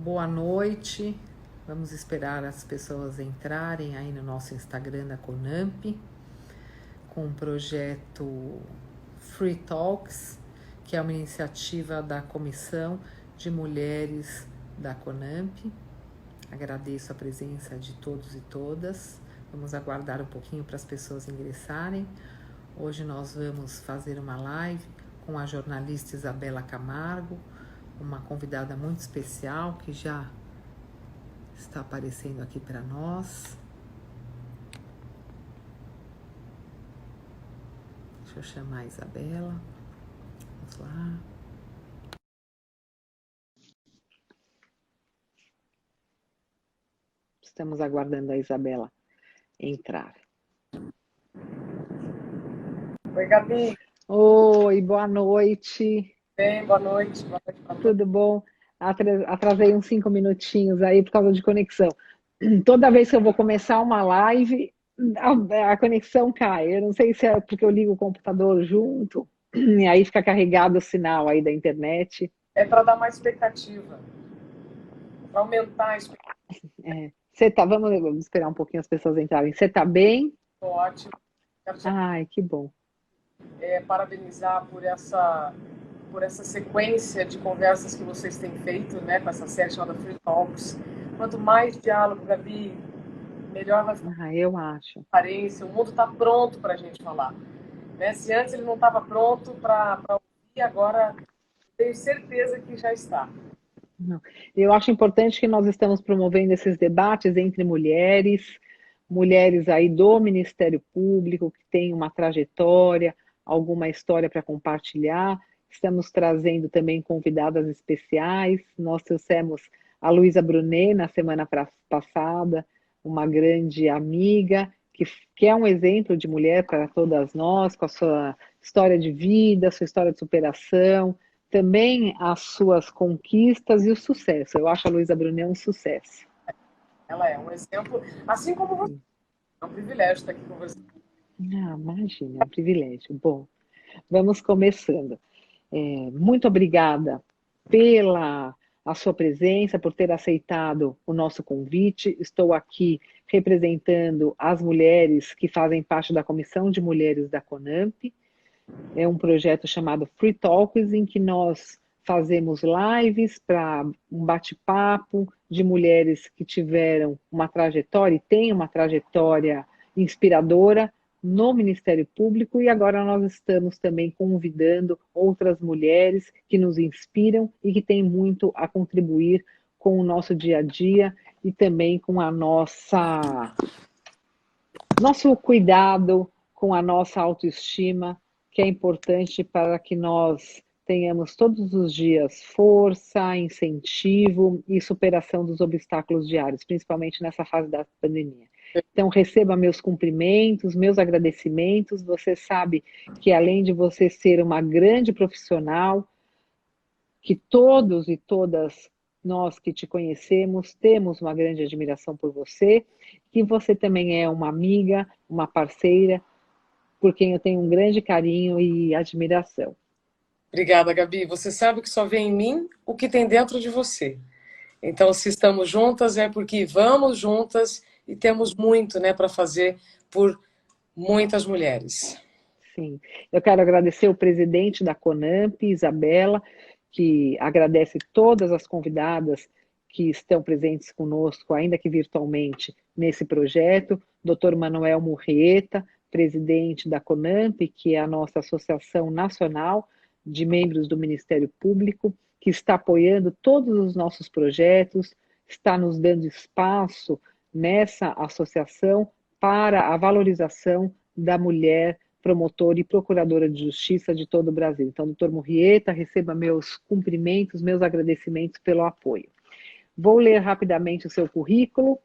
Boa noite. Vamos esperar as pessoas entrarem aí no nosso Instagram da Conamp, com o projeto Free Talks, que é uma iniciativa da Comissão de Mulheres da Conamp. Agradeço a presença de todos e todas. Vamos aguardar um pouquinho para as pessoas ingressarem. Hoje nós vamos fazer uma live com a jornalista Isabela Camargo, uma convidada muito especial que já está aparecendo aqui para nós. Deixa eu chamar a Isabela. Vamos lá. Estamos aguardando a Isabela entrar. Oi, Gabi. Oi, boa noite. Bem, boa noite. Boa noite. Tudo bom? Atrasei uns 5 minutinhos aí por causa de conexão. Toda vez que eu vou começar uma live, a conexão cai. Eu não sei se é porque eu ligo o computador junto, e aí fica carregado o sinal aí da internet. É para dar mais expectativa, para aumentar a expectativa. Vamos esperar um pouquinho as pessoas entrarem. Você está bem? Ótimo. Quero te Ai, que bom. parabenizar por essa sequência de conversas que vocês têm feito, né, com essa série chamada Free Talks. Quanto mais diálogo, Gabi, melhor vai ficar Eu acho. a transparência. O mundo está pronto para a gente falar. Né? Se antes ele não estava pronto para ouvir, agora tenho certeza que já está. Não. Eu acho importante que nós estamos promovendo esses debates entre mulheres, mulheres aí do Ministério Público, que têm uma trajetória, alguma história para compartilhar. Estamos trazendo também convidadas especiais. Nós trouxemos a Luísa Brunet na semana passada, uma grande amiga, que é um exemplo de mulher para todas nós, com a sua história de vida, sua história de superação, também as suas conquistas e o sucesso. Eu acho a Luísa Brunet um sucesso. Ela é um exemplo, assim como você. É um privilégio estar aqui com você. Imagina, é um privilégio. Bom, vamos começando. Muito obrigada pela a sua presença, por ter aceitado o nosso convite. Estou aqui representando as mulheres que fazem parte da Comissão de Mulheres da Conamp. É um projeto chamado Free Talks, em que nós fazemos lives para um bate-papo de mulheres que tiveram uma trajetória e têm uma trajetória inspiradora no Ministério Público, e agora nós estamos também convidando outras mulheres que nos inspiram e que têm muito a contribuir com o nosso dia a dia e também com a nosso cuidado com a nossa autoestima, que é importante para que nós tenhamos todos os dias força, incentivo e superação dos obstáculos diários, principalmente nessa fase da pandemia. Então, receba meus cumprimentos, meus agradecimentos. Você sabe que, além de você ser uma grande profissional, que todos e todas nós que te conhecemos temos uma grande admiração por você, que você também é uma amiga, uma parceira, por quem eu tenho um grande carinho e admiração. Obrigada, Gabi. Você sabe que só vê em mim o que tem dentro de você. Então, se estamos juntas, é porque vamos juntas e temos muito, né, para fazer por muitas mulheres. Sim, eu quero agradecer o presidente da Conamp, Isabela, que agradece todas as convidadas que estão presentes conosco, ainda que virtualmente, nesse projeto. Dr. Manuel Murrieta, presidente da Conamp, que é a nossa Associação Nacional de Membros do Ministério Público, que está apoiando todos os nossos projetos, está nos dando espaço nessa associação para a valorização da mulher promotora e procuradora de justiça de todo o Brasil. Então, doutor Murrieta, receba meus cumprimentos, meus agradecimentos pelo apoio. Vou ler rapidamente o seu currículo,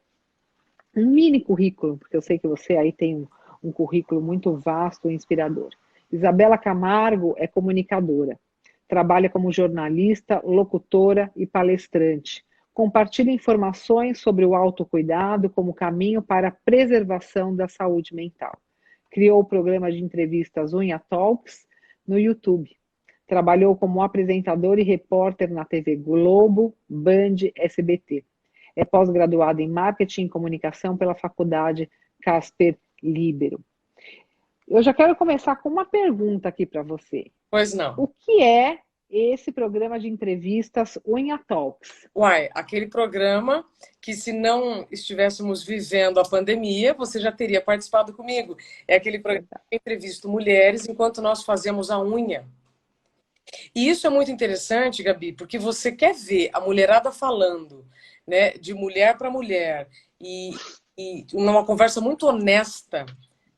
um mini currículo, porque eu sei que você aí tem um currículo muito vasto e inspirador. Isabela Camargo é comunicadora, trabalha como jornalista, locutora e palestrante. Compartilha informações sobre o autocuidado como caminho para a preservação da saúde mental. Criou o programa de entrevistas Unha Talks no YouTube. Trabalhou como apresentador e repórter na TV Globo, Band, SBT. É pós-graduada em Marketing e Comunicação pela Faculdade Casper Libero. Eu já quero começar com uma pergunta aqui para você. Pois não. O que é esse programa de entrevistas Unha Talks? Uai, aquele programa que, se não estivéssemos vivendo a pandemia, você já teria participado comigo. É aquele programa que eu entrevisto mulheres enquanto nós fazemos a unha. E isso é muito interessante, Gabi, porque você quer ver a mulherada falando, né, de mulher para mulher, e uma conversa muito honesta,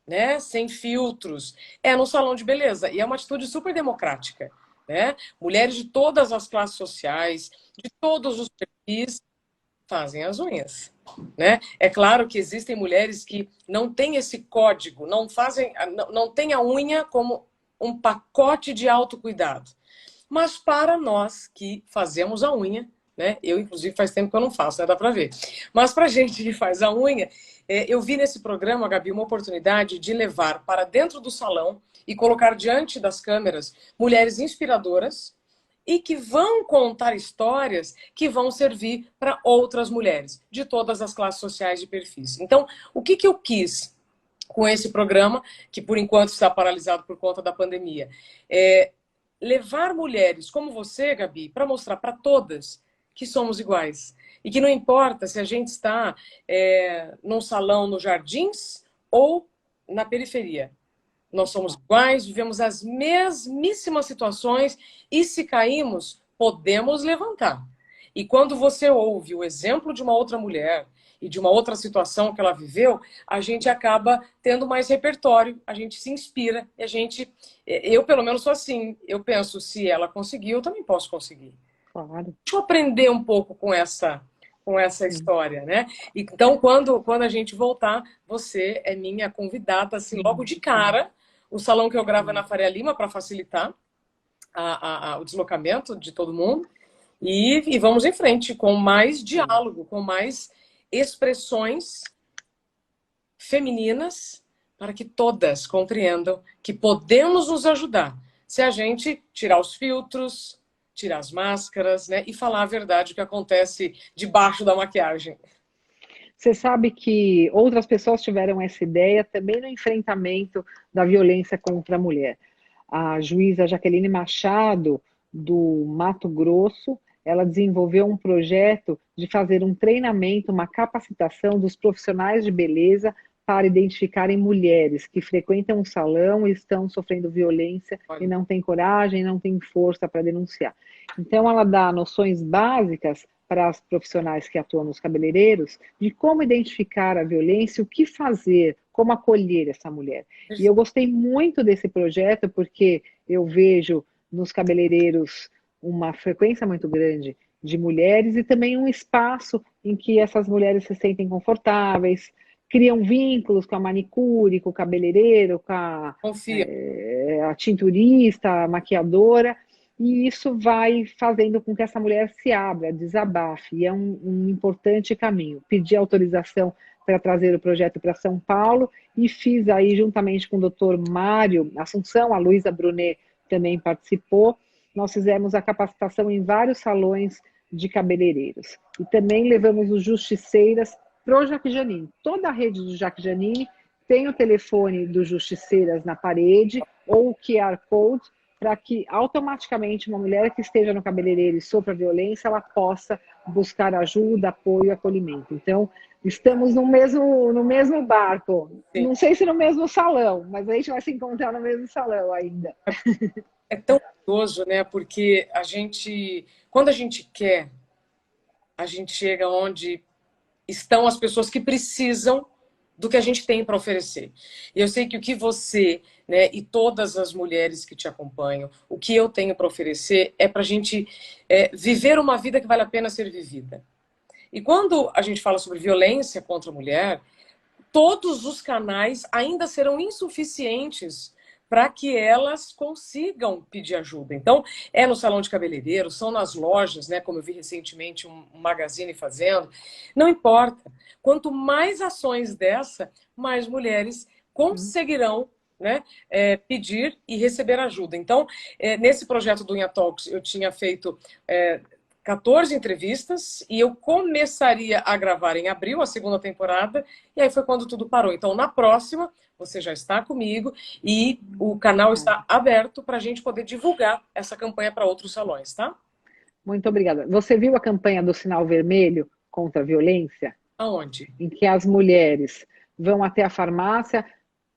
né, sem filtros, é no salão de beleza. E é uma atitude super democrática. Né? Mulheres de todas as classes sociais, de todos os perfis, fazem as unhas. Né? É claro que existem mulheres que não têm esse código, não têm a unha como um pacote de autocuidado. Mas para nós que fazemos a unha, né? Eu, inclusive, faz tempo que eu não faço, né? Dá para ver. Mas para gente que faz a unha, eu vi nesse programa, Gabi, uma oportunidade de levar para dentro do salão e colocar diante das câmeras mulheres inspiradoras e que vão contar histórias que vão servir para outras mulheres de todas as classes sociais e perfis. Então, o que eu quis com esse programa, que por enquanto está paralisado por conta da pandemia, levar mulheres como você, Gabi, para mostrar para todas que somos iguais. E que não importa se a gente está num salão nos Jardins ou na periferia. Nós somos iguais, vivemos as mesmíssimas situações e, se caímos, podemos levantar. E quando você ouve o exemplo de uma outra mulher e de uma outra situação que ela viveu, a gente acaba tendo mais repertório, a gente se inspira, e eu pelo menos sou assim, eu penso, se ela conseguiu, eu também posso conseguir. Claro. Deixa eu aprender um pouco com essa história, né? Então, quando a gente voltar, você é minha convidada, assim, logo de cara. O salão que eu gravo é na Faria Lima, para facilitar o deslocamento de todo mundo. E vamos em frente, com mais diálogo, com mais expressões femininas, para que todas compreendam que podemos nos ajudar se a gente tirar os filtros, tirar as máscaras, né, e falar a verdade, o que acontece debaixo da maquiagem. Você sabe que outras pessoas tiveram essa ideia também no enfrentamento da violência contra a mulher. A juíza Jaqueline Machado, do Mato Grosso, ela desenvolveu um projeto de fazer um treinamento, uma capacitação dos profissionais de beleza para identificarem mulheres que frequentam um salão e estão sofrendo violência e não têm coragem, não têm força para denunciar. Então, ela dá noções básicas para as profissionais que atuam nos cabeleireiros de como identificar a violência, o que fazer, como acolher essa mulher. E eu gostei muito desse projeto porque eu vejo nos cabeleireiros uma frequência muito grande de mulheres e também um espaço em que essas mulheres se sentem confortáveis, criam vínculos com a manicure, com o cabeleireiro, com a tinturista, a maquiadora, e isso vai fazendo com que essa mulher se abra, desabafe, e é um importante caminho. Pedi autorização para trazer o projeto para São Paulo e fiz aí, juntamente com o doutor Mário Assunção, a Luísa Brunet também participou, nós fizemos a capacitação em vários salões de cabeleireiros. E também levamos os justiceiras para o Jaque Janine. Toda a rede do Jaque Janine tem o telefone dos justiceiras na parede ou o QR Code para que automaticamente uma mulher que esteja no cabeleireiro e sofra violência, ela possa buscar ajuda, apoio e acolhimento. Então, estamos no mesmo barco. Sim. Não sei se no mesmo salão, mas a gente vai se encontrar no mesmo salão ainda. É tão curioso, né? Porque quando a gente quer, a gente chega onde estão as pessoas que precisam do que a gente tem para oferecer. E eu sei que o que você, né, e todas as mulheres que te acompanham, o que eu tenho para oferecer é para a gente viver uma vida que vale a pena ser vivida. E quando a gente fala sobre violência contra a mulher, todos os canais ainda serão insuficientes para que elas consigam pedir ajuda. Então, é no salão de cabeleireiro, são nas lojas, né, como eu vi recentemente um magazine fazendo. Não importa. Quanto mais ações dessa, mais mulheres conseguirão né, pedir e receber ajuda. Então, nesse projeto do Unha Talks, eu tinha feito 14 entrevistas e eu começaria a gravar em abril, a segunda temporada, e aí foi quando tudo parou. Então, na próxima, você já está comigo e o canal está aberto para a gente poder divulgar essa campanha para outros salões, tá? Muito obrigada. Você viu a campanha do Sinal Vermelho contra a violência? Aonde? Em que as mulheres vão até a farmácia,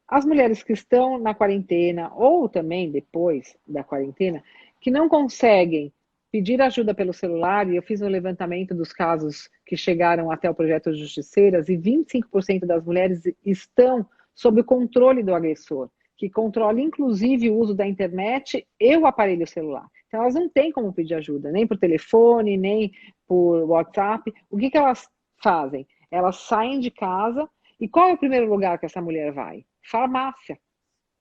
as mulheres que estão na quarentena, ou também depois da quarentena, que não conseguem pedir ajuda pelo celular, e eu fiz um levantamento dos casos que chegaram até o projeto Justiceiras, e 25% das mulheres estão sob o controle do agressor, que controla inclusive o uso da internet e o aparelho celular. Então elas não têm como pedir ajuda, nem por telefone, nem por WhatsApp. O que elas fazem? Elas saem de casa, e qual é o primeiro lugar que essa mulher vai? Farmácia.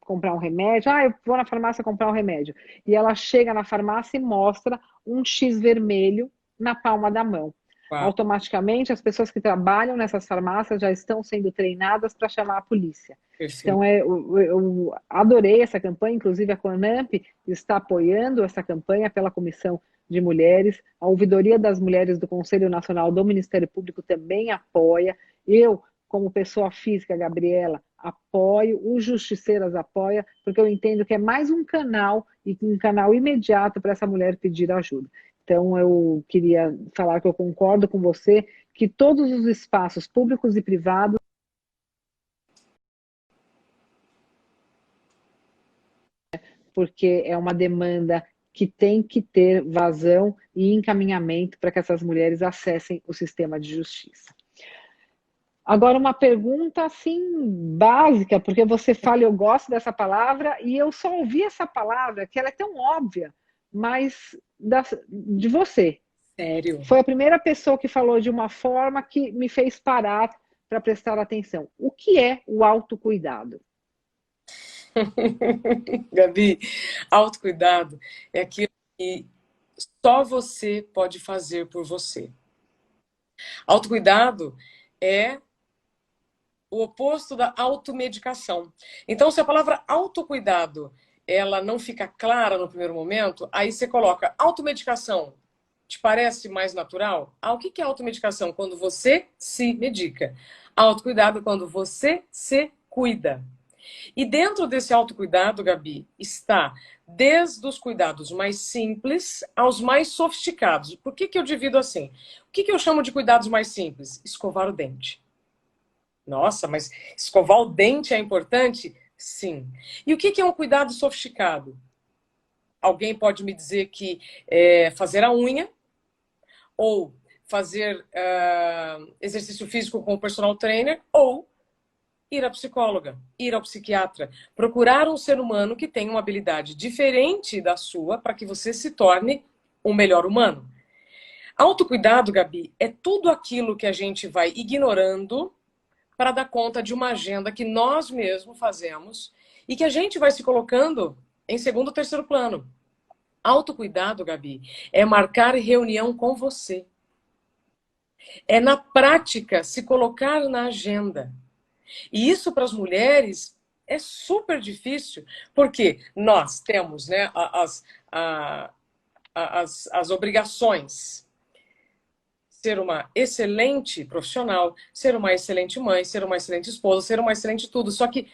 Comprar um remédio. Ah, eu vou na farmácia comprar um remédio. E ela chega na farmácia e mostra um X vermelho na palma da mão. Uau. Automaticamente, as pessoas que trabalham nessas farmácias já estão sendo treinadas para chamar a polícia. Perfeito. Então, eu adorei essa campanha, inclusive a CONAMP está apoiando essa campanha pela Comissão de Mulheres, a Ouvidoria das Mulheres do Conselho Nacional do Ministério Público também apoia, eu, como pessoa física, Gabriela, apoio, o Justiceiras apoia, porque eu entendo que é mais um canal, e um canal imediato para essa mulher pedir ajuda. Então, eu queria falar que eu concordo com você, que todos os espaços públicos e privados, porque é uma demanda que tem que ter vazão e encaminhamento para que essas mulheres acessem o sistema de justiça. Agora, uma pergunta, assim, básica, porque você fala, eu gosto dessa palavra, e eu só ouvi essa palavra, que ela é tão óbvia, mas de você. Sério? Foi a primeira pessoa que falou de uma forma que me fez parar para prestar atenção. O que é o autocuidado? Gabi, autocuidado é aquilo que só você pode fazer por você. Autocuidado é o oposto da automedicação. Então, se a palavra autocuidado ela não fica clara no primeiro momento, aí você coloca automedicação. Te parece mais natural? O que é automedicação? Quando você se medica. Autocuidado é quando você se cuida. E dentro desse autocuidado, Gabi, está desde os cuidados mais simples aos mais sofisticados. Por que eu divido assim? O que eu chamo de cuidados mais simples? Escovar o dente. Nossa, mas escovar o dente é importante? Sim. E o que é um cuidado sofisticado? Alguém pode me dizer que fazer a unha, ou fazer exercício físico com o personal trainer, ou ir à psicóloga, ir ao psiquiatra, procurar um ser humano que tenha uma habilidade diferente da sua para que você se torne um melhor humano. Autocuidado, Gabi, é tudo aquilo que a gente vai ignorando para dar conta de uma agenda que nós mesmos fazemos e que a gente vai se colocando em segundo ou terceiro plano. Autocuidado, Gabi, é marcar reunião com você. É, na prática, se colocar na agenda. E isso para as mulheres é super difícil, porque nós temos, né, as obrigações. Ser uma excelente profissional, ser uma excelente mãe, ser uma excelente esposa, ser uma excelente tudo. Só que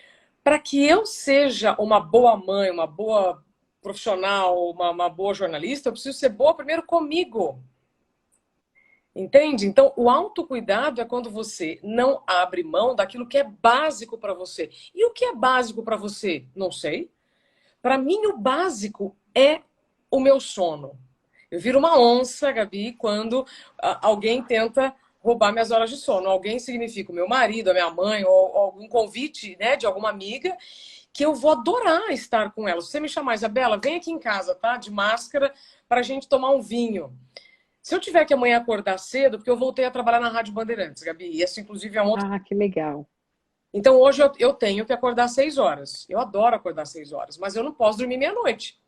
para que eu seja uma boa mãe, uma boa profissional, uma boa jornalista, eu preciso ser boa primeiro comigo. Entende? Então, o autocuidado é quando você não abre mão daquilo que é básico para você. E o que é básico para você? Não sei. Para mim, o básico é o meu sono. Eu viro uma onça, Gabi, quando alguém tenta roubar minhas horas de sono. Alguém significa o meu marido, a minha mãe, ou algum convite, né, de alguma amiga, que eu vou adorar estar com ela. Se você me chamar, Isabela, vem aqui em casa, tá? De máscara, para a gente tomar um vinho. Se eu tiver que amanhã acordar cedo, porque eu voltei a trabalhar na Rádio Bandeirantes, Gabi, e essa inclusive é um outro... Ah, que legal. Então hoje eu tenho que acordar 6 horas. Eu adoro acordar 6 horas, mas eu não posso dormir meia-noite.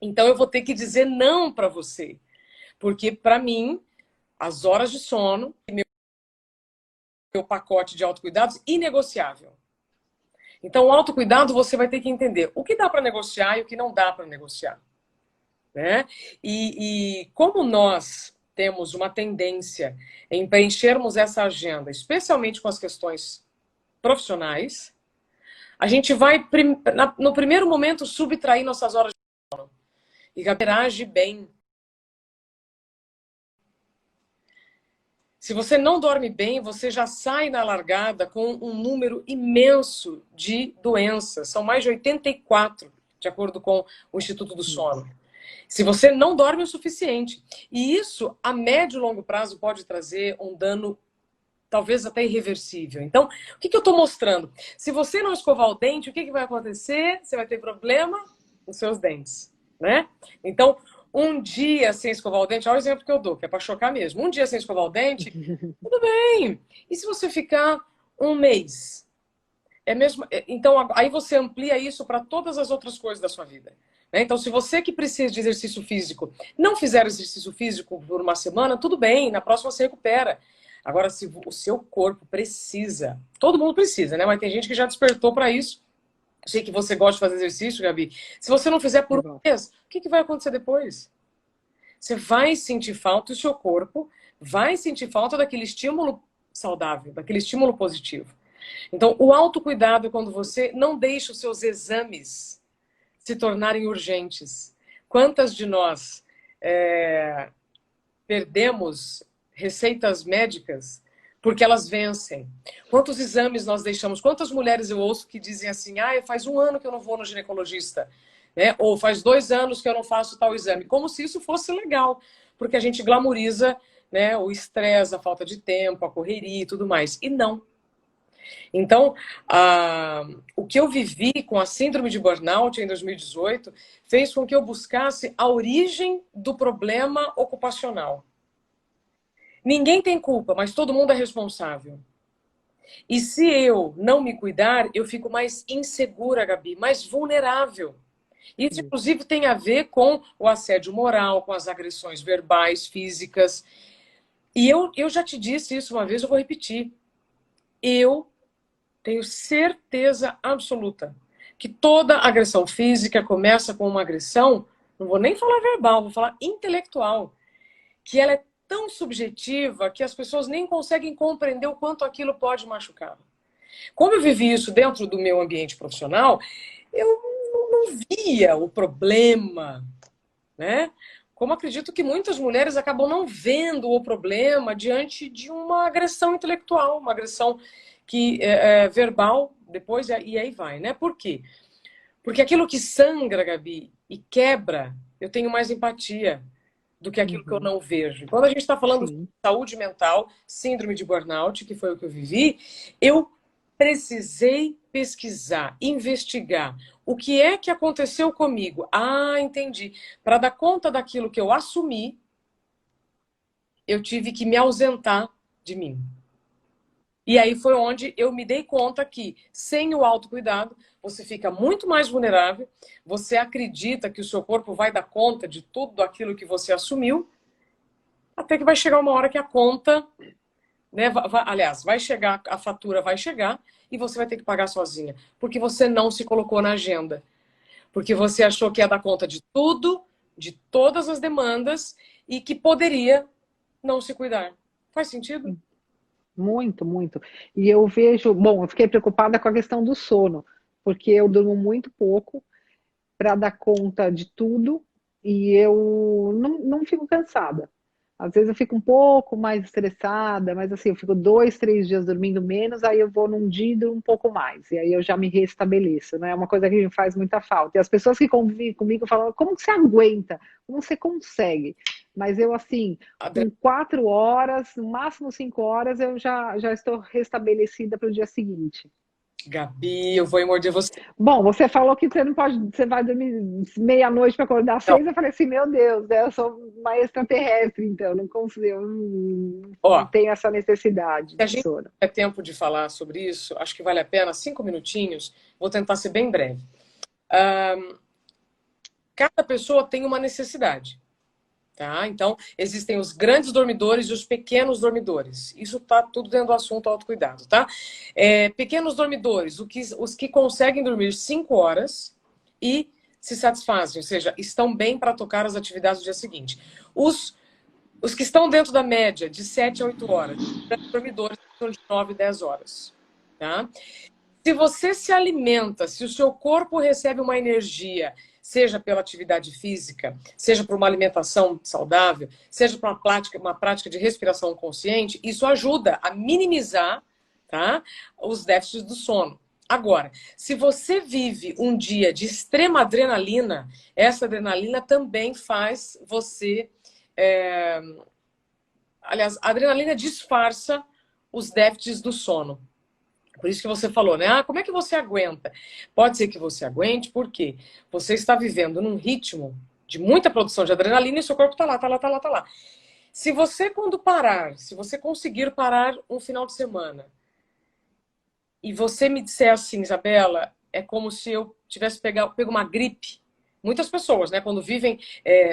Então eu vou ter que dizer não para você. Porque para mim, as horas de sono, meu pacote de autocuidados, inegociável. Então, o autocuidado você vai ter que entender o que dá para negociar e o que não dá para negociar, né? E como nós temos uma tendência em preenchermos essa agenda, especialmente com as questões profissionais, a gente vai, no primeiro momento, subtrair nossas horas de sono. E Gabi, age bem. Se você não dorme bem, você já sai na largada com um número imenso de doenças. São mais de 84, de acordo com o Instituto do Sono. Se você não dorme o suficiente. E isso, a médio e longo prazo, pode trazer um dano talvez até irreversível. Então, o que eu estou mostrando? Se você não escovar o dente, o que vai acontecer? Você vai ter problema nos seus dentes, né? Então, um dia sem escovar o dente, olha o exemplo que eu dou, que é para chocar mesmo. Um dia sem escovar o dente, tudo bem. E se você ficar um mês? É mesmo. Então, aí você amplia isso para todas as outras coisas da sua vida. Né? Então, se você que precisa de exercício físico não fizer exercício físico por uma semana, tudo bem, na próxima você recupera. Agora, se o seu corpo precisa, todo mundo precisa, né? Mas tem gente que já despertou para isso. Sei que você gosta de fazer exercício, Gabi. Se você não fizer por um mês, o que vai acontecer depois? Você vai sentir falta, o seu corpo vai sentir falta daquele estímulo saudável, daquele estímulo positivo. Então, o autocuidado é quando você não deixa os seus exames se tornarem urgentes. Quantas de nós perdemos receitas médicas porque elas vencem? Quantos exames nós deixamos? Quantas mulheres eu ouço que dizem assim, faz 1 ano que eu não vou no ginecologista, né? Ou faz 2 anos que eu não faço tal exame, como se isso fosse legal, porque a gente glamoriza, né, o estresse, a falta de tempo, a correria e tudo mais, e não. Então, o que eu vivi com a síndrome de burnout em 2018 fez com que eu buscasse a origem do problema ocupacional. Ninguém tem culpa, mas todo mundo é responsável. E se eu não me cuidar, eu fico mais insegura, Gabi, mais vulnerável. Isso, inclusive, tem a ver com o assédio moral, com as agressões verbais, físicas. E eu já te disse isso uma vez, eu vou repetir. Eu tenho certeza absoluta que toda agressão física começa com uma agressão, não vou nem falar verbal, vou falar intelectual, que ela é tão subjetiva que as pessoas nem conseguem compreender o quanto aquilo pode machucar. Como eu vivi isso dentro do meu ambiente profissional, eu não via o problema, né? Como acredito que muitas mulheres acabam não vendo o problema diante de uma agressão intelectual, uma agressão que é verbal, depois e aí vai, né? Por quê? Porque aquilo que sangra, Gabi, e quebra, eu tenho mais empatia do que aquilo que eu não vejo. Quando a gente está falando de saúde mental, síndrome de burnout, que foi o que eu vivi, eu precisei pesquisar, investigar o que é que aconteceu comigo. Entendi. Para dar conta daquilo que eu assumi, eu tive que me ausentar de mim. E aí foi onde eu me dei conta que, sem o autocuidado, você fica muito mais vulnerável, você acredita que o seu corpo vai dar conta de tudo aquilo que você assumiu, até que vai chegar uma hora que a conta, né, aliás, vai chegar, a fatura vai chegar e você vai ter que pagar sozinha, porque você não se colocou na agenda. Porque você achou que ia dar conta de tudo, de todas as demandas e que poderia não se cuidar. Faz sentido? Muito, muito. E eu vejo, bom, eu fiquei preocupada com a questão do sono, porque eu durmo muito pouco para dar conta de tudo e eu não fico cansada. Às vezes eu fico um pouco mais estressada, mas assim, eu fico 2, 3 dias dormindo menos, aí eu vou num dia e durmo um pouco mais, e aí eu já me restabeleço, né? É uma coisa que me faz muita falta. E as pessoas que convivem comigo falam, como que você aguenta? Como você consegue? Mas eu, assim, com 4 horas, no máximo 5 horas, eu já estou restabelecida para o dia seguinte. Gabi, eu vou morder você. Bom, você falou que você não pode, você vai dormir meia-noite para acordar às 6. Eu falei assim, meu Deus, né, eu sou uma extraterrestre, então não consigo, eu não tenho essa necessidade se a de gente sono. tiver tempo de falar sobre isso, acho que vale a pena 5 minutinhos. Vou tentar ser bem breve. Cada pessoa tem uma necessidade. Tá? Então, existem os grandes dormidores e os pequenos dormidores. Isso está tudo dentro do assunto autocuidado, tá? Pequenos dormidores, os que conseguem dormir 5 horas e se satisfazem, ou seja, estão bem para tocar as atividades do dia seguinte. Os que estão dentro da média, de 7 a 8 horas, grandes dormidores são de 9 a 10 horas, tá? Se você se alimenta, se o seu corpo recebe uma energia, seja pela atividade física, seja por uma alimentação saudável, seja por uma prática de respiração consciente, isso ajuda a minimizar, tá, os déficits do sono. Agora, se você vive um dia de extrema adrenalina, essa adrenalina também faz você... Aliás, a adrenalina disfarça os déficits do sono. Por isso que você falou, né? Como é que você aguenta? Pode ser que você aguente, porque você está vivendo num ritmo de muita produção de adrenalina e seu corpo está lá, está lá, está lá, está lá. Se você, quando parar, se você conseguir parar um final de semana e você me disser assim, Isabela, é como se eu tivesse pego uma gripe. Muitas pessoas, né, quando vivem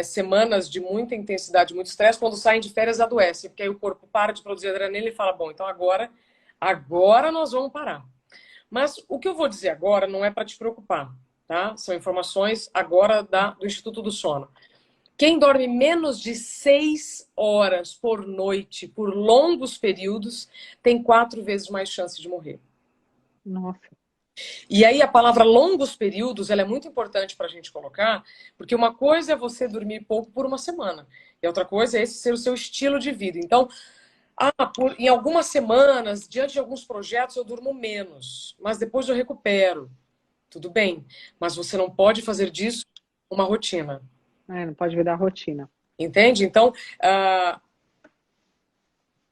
semanas de muita intensidade, muito estresse, quando saem de férias adoecem, porque aí o corpo para de produzir adrenalina e fala, bom, então agora nós vamos parar. Mas o que eu vou dizer agora não é para te preocupar, tá? São informações agora do Instituto do Sono. Quem dorme menos de 6 horas por noite, por longos períodos, tem 4 vezes mais chance de morrer. Nossa. E aí a palavra longos períodos, ela é muito importante para a gente colocar, porque uma coisa é você dormir pouco por uma semana, e outra coisa é esse ser o seu estilo de vida. Então, em algumas semanas, diante de alguns projetos, eu durmo menos, mas depois eu recupero. Tudo bem, mas você não pode fazer disso uma rotina. Não pode virar rotina. Entende? Então,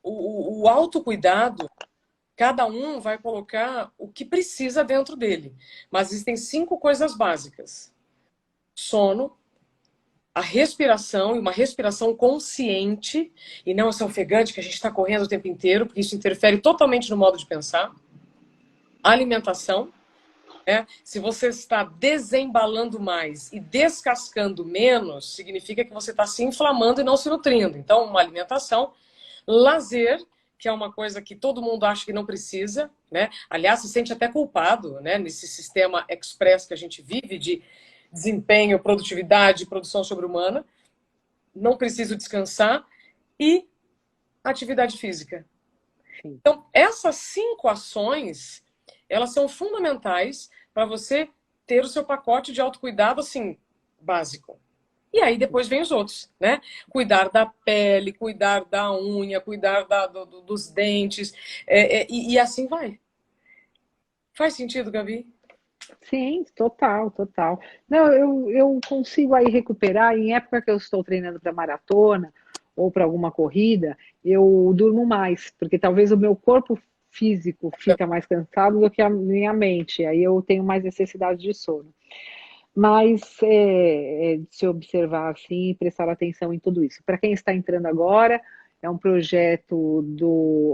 o autocuidado, cada um vai colocar o que precisa dentro dele. Mas existem 5 coisas básicas. Sono, a respiração, e uma respiração consciente, e não essa ofegante que a gente está correndo o tempo inteiro, porque isso interfere totalmente no modo de pensar. Alimentação, se você está desembalando mais e descascando menos, significa que você está se inflamando e não se nutrindo. Então, uma alimentação. Lazer, que é uma coisa que todo mundo acha que não precisa, né? Aliás, se sente até culpado, né? Nesse sistema express que a gente vive de desempenho, produtividade, produção sobre-humana. Não preciso descansar. E atividade física. Sim. Então, essas 5 ações, elas são fundamentais para você ter o seu pacote de autocuidado, assim, básico. E aí depois vem os outros, né? Cuidar da pele, cuidar da unha, cuidar dos dentes, e assim vai. Faz sentido, Gabi? Sim, total, total. Não, eu consigo aí recuperar, em época que eu estou treinando para maratona ou para alguma corrida, eu durmo mais, porque talvez o meu corpo físico fica mais cansado do que a minha mente, aí eu tenho mais necessidade de sono. Mas de se observar assim e prestar atenção em tudo isso. Para quem está entrando agora, é um projeto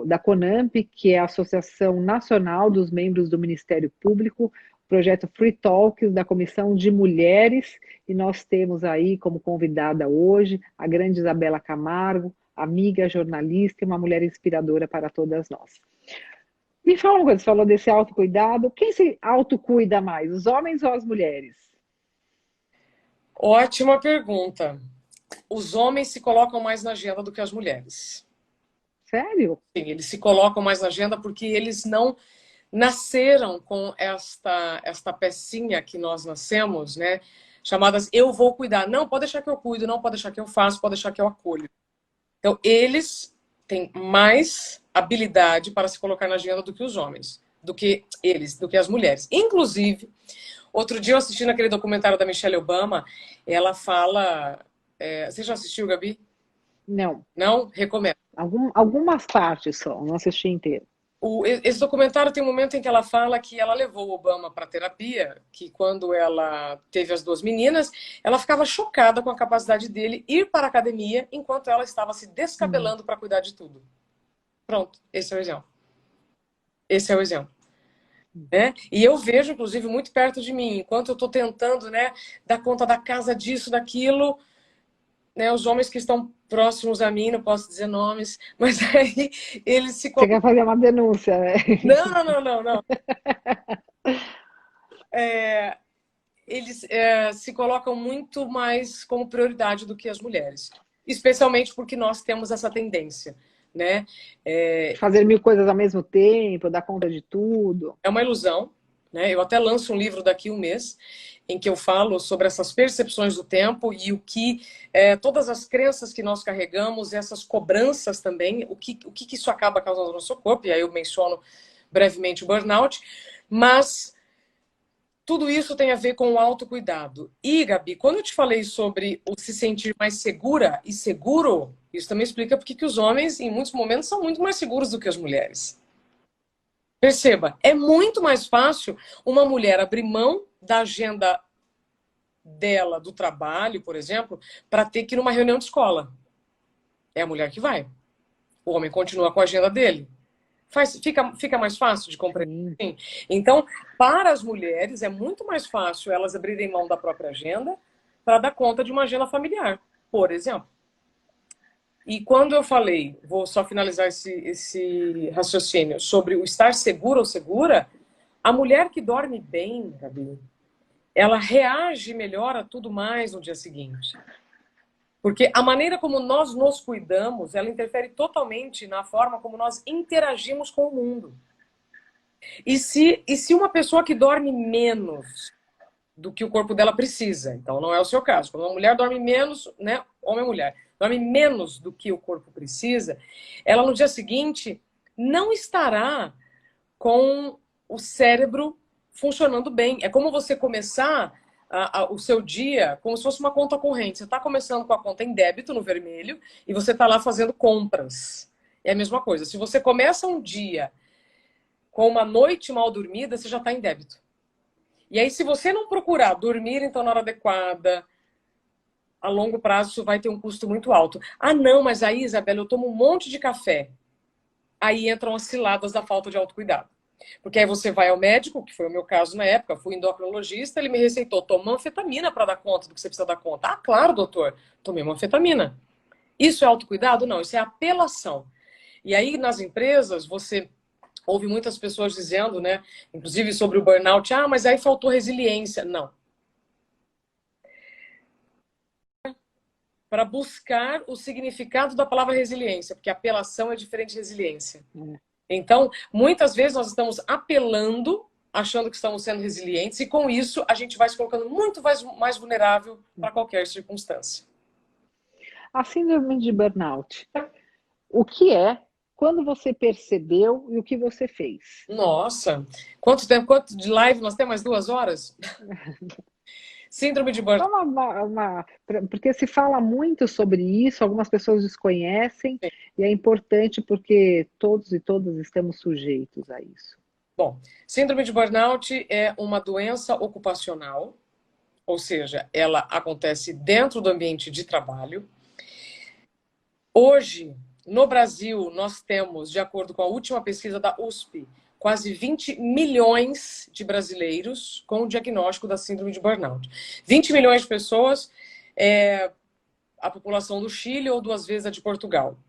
da CONAMP, que é a Associação Nacional dos Membros do Ministério Público, projeto Free Talks da Comissão de Mulheres, e nós temos aí como convidada hoje a grande Isabela Camargo, amiga, jornalista e uma mulher inspiradora para todas nós. Me fala uma coisa, você falou desse autocuidado, quem se autocuida mais, os homens ou as mulheres? Ótima pergunta. Os homens se colocam mais na agenda do que as mulheres. Sério? Sim, eles se colocam mais na agenda porque eles não nasceram com esta pecinha que nós nascemos, né? Chamadas eu vou cuidar. Não, pode deixar que eu cuido, não pode deixar que eu faço, pode deixar que eu acolho. Então, eles têm mais habilidade para se colocar na agenda do que os homens, do que as mulheres. Inclusive, outro dia eu assisti naquele documentário da Michelle Obama, ela fala... você já assistiu, Gabi? Não. Não? Recomendo. Algumas partes só, não assisti inteiro. Esse documentário tem um momento em que ela fala que ela levou o Obama para terapia, que quando ela teve as 2 meninas, ela ficava chocada com a capacidade dele ir para a academia enquanto ela estava se descabelando para cuidar de tudo. Pronto, esse é o exemplo. Esse é o exemplo. Né? E eu vejo, inclusive, muito perto de mim, enquanto eu estou tentando, né, dar conta da casa, disso, daquilo, né, os homens que estão próximos a mim, não posso dizer nomes, mas aí eles se... Você quer fazer uma denúncia, né? Não. Eles se colocam muito mais como prioridade do que as mulheres. Especialmente porque nós temos essa tendência, né? Fazer mil coisas ao mesmo tempo, dar conta de tudo. É uma ilusão, né? Eu até lanço um livro daqui um mês, em que eu falo sobre essas percepções do tempo e o que todas as crenças que nós carregamos, essas cobranças também, o que isso acaba causando no nosso corpo, e aí eu menciono brevemente o burnout, mas tudo isso tem a ver com o autocuidado. E, Gabi, quando eu te falei sobre o se sentir mais segura e seguro, isso também explica porque que os homens, em muitos momentos, são muito mais seguros do que as mulheres. Perceba, é muito mais fácil uma mulher abrir mão da agenda dela, do trabalho, por exemplo, para ter que ir numa reunião de escola. É a mulher que vai. O homem continua com a agenda dele. Fica mais fácil de compreender. Sim. Então, para as mulheres, é muito mais fácil elas abrirem mão da própria agenda para dar conta de uma agenda familiar, por exemplo. E quando eu falei, vou só finalizar esse raciocínio, sobre o estar seguro ou segura, a mulher que dorme bem, Gabi, ela reage melhor a tudo mais no dia seguinte. Porque a maneira como nós nos cuidamos, ela interfere totalmente na forma como nós interagimos com o mundo. E se uma pessoa que dorme menos do que o corpo dela precisa, então não é o seu caso, quando uma mulher dorme menos, né, homem ou mulher, dorme menos do que o corpo precisa, ela no dia seguinte não estará com o cérebro funcionando bem. É como você começar o seu dia como se fosse uma conta corrente. Você está começando com a conta em débito, no vermelho, e você está lá fazendo compras. É a mesma coisa. Se você começa um dia com uma noite mal dormida, você já está em débito. E aí, se você não procurar dormir então na hora adequada, a longo prazo isso vai ter um custo muito alto. Ah, não, mas aí, Isabela, eu tomo um monte de café. Aí entram as ciladas da falta de autocuidado. Porque aí você vai ao médico, que foi o meu caso na época, fui endocrinologista, ele me receitou, toma anfetamina para dar conta do que você precisa dar conta. Ah, claro, doutor, tomei uma anfetamina. Isso é autocuidado? Não, isso é apelação. E aí, nas empresas, você ouve muitas pessoas dizendo, né, inclusive sobre o burnout, ah, mas aí faltou resiliência. Não. Para buscar o significado da palavra resiliência, porque apelação é diferente de resiliência. Então, muitas vezes nós estamos apelando, achando que estamos sendo resilientes, e com isso a gente vai se colocando muito mais vulnerável para qualquer circunstância. A síndrome de burnout, o que é, quando você percebeu e o que você fez? Nossa, quanto tempo, quanto de live nós temos? Mais 2 horas? Síndrome de burnout. Porque se fala muito sobre isso, algumas pessoas desconhecem, e é importante porque todos e todas estamos sujeitos a isso. Bom, síndrome de burnout é uma doença ocupacional, ou seja, ela acontece dentro do ambiente de trabalho. Hoje, no Brasil, nós temos, de acordo com a última pesquisa da USP, quase 20 milhões de brasileiros com o diagnóstico da síndrome de burnout. 20 milhões de pessoas é a população do Chile ou 2 vezes a de Portugal.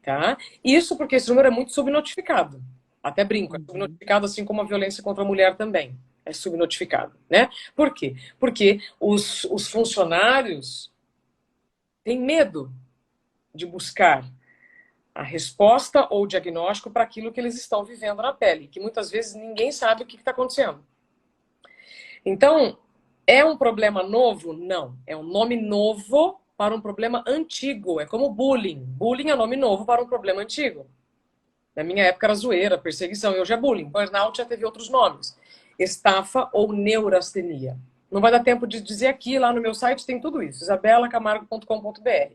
Tá? Isso porque esse número é muito subnotificado. Até brinco, é subnotificado assim como a violência contra a mulher também. É subnotificado, né? Por quê? Porque os funcionários têm medo de buscar a resposta ou o diagnóstico para aquilo que eles estão vivendo na pele, que muitas vezes ninguém sabe o que está acontecendo. Então, é um problema novo? Não. É um nome novo para um problema antigo. É como bullying. Bullying é nome novo para um problema antigo. Na minha época era zoeira, perseguição, e hoje é bullying. Burnout já teve outros nomes. Estafa ou neurastenia. Não vai dar tempo de dizer aqui, lá no meu site tem tudo isso, isabelacamargo.com.br.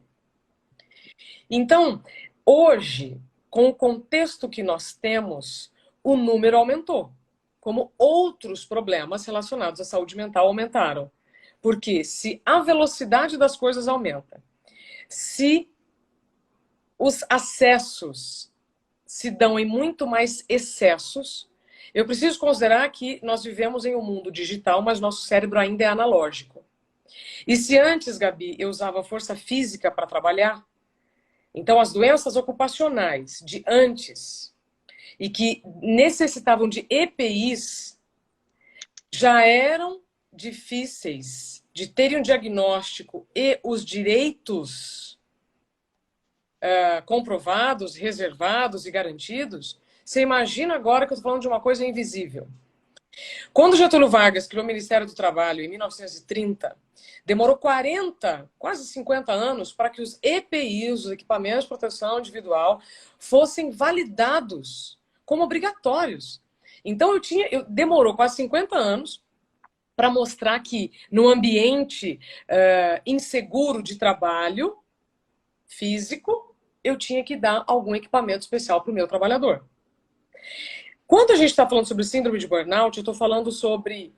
Então, hoje, com o contexto que nós temos, o número aumentou, como outros problemas relacionados à saúde mental aumentaram. Porque se a velocidade das coisas aumenta, se os acessos se dão em muito mais excessos, eu preciso considerar que nós vivemos em um mundo digital, mas nosso cérebro ainda é analógico. E se antes, Gabi, eu usava força física para trabalhar, então as doenças ocupacionais de antes e que necessitavam de EPIs já eram difíceis de terem um diagnóstico e os direitos comprovados, reservados e garantidos. Você imagina agora que eu estou falando de uma coisa invisível. Quando Getúlio Vargas criou o Ministério do Trabalho em 1930, demorou 40, quase 50 anos para que os EPIs, os equipamentos de proteção individual, fossem validados como obrigatórios. Então demorou quase 50 anos para mostrar que no ambiente inseguro de trabalho físico, eu tinha que dar algum equipamento especial para o meu trabalhador. Quando a gente está falando sobre síndrome de burnout, eu estou falando sobre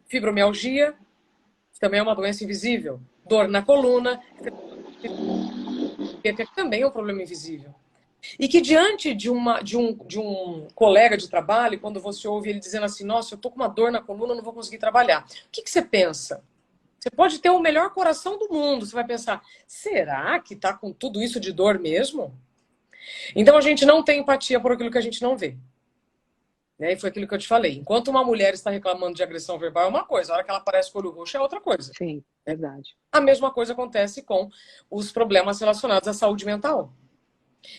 fibromialgia, que também é uma doença invisível, dor na coluna, que também é um problema invisível. E que diante de um colega de trabalho, quando você ouve ele dizendo assim, nossa, eu estou com uma dor na coluna, não vou conseguir trabalhar. O que você pensa? Você pode ter o melhor coração do mundo. Você vai pensar, será que está com tudo isso de dor mesmo? Então a gente não tem empatia por aquilo que a gente não vê. E foi aquilo que eu te falei. Enquanto uma mulher está reclamando de agressão verbal é uma coisa, a hora que ela aparece com o olho roxo é outra coisa. Sim, verdade. A mesma coisa acontece com os problemas relacionados à saúde mental.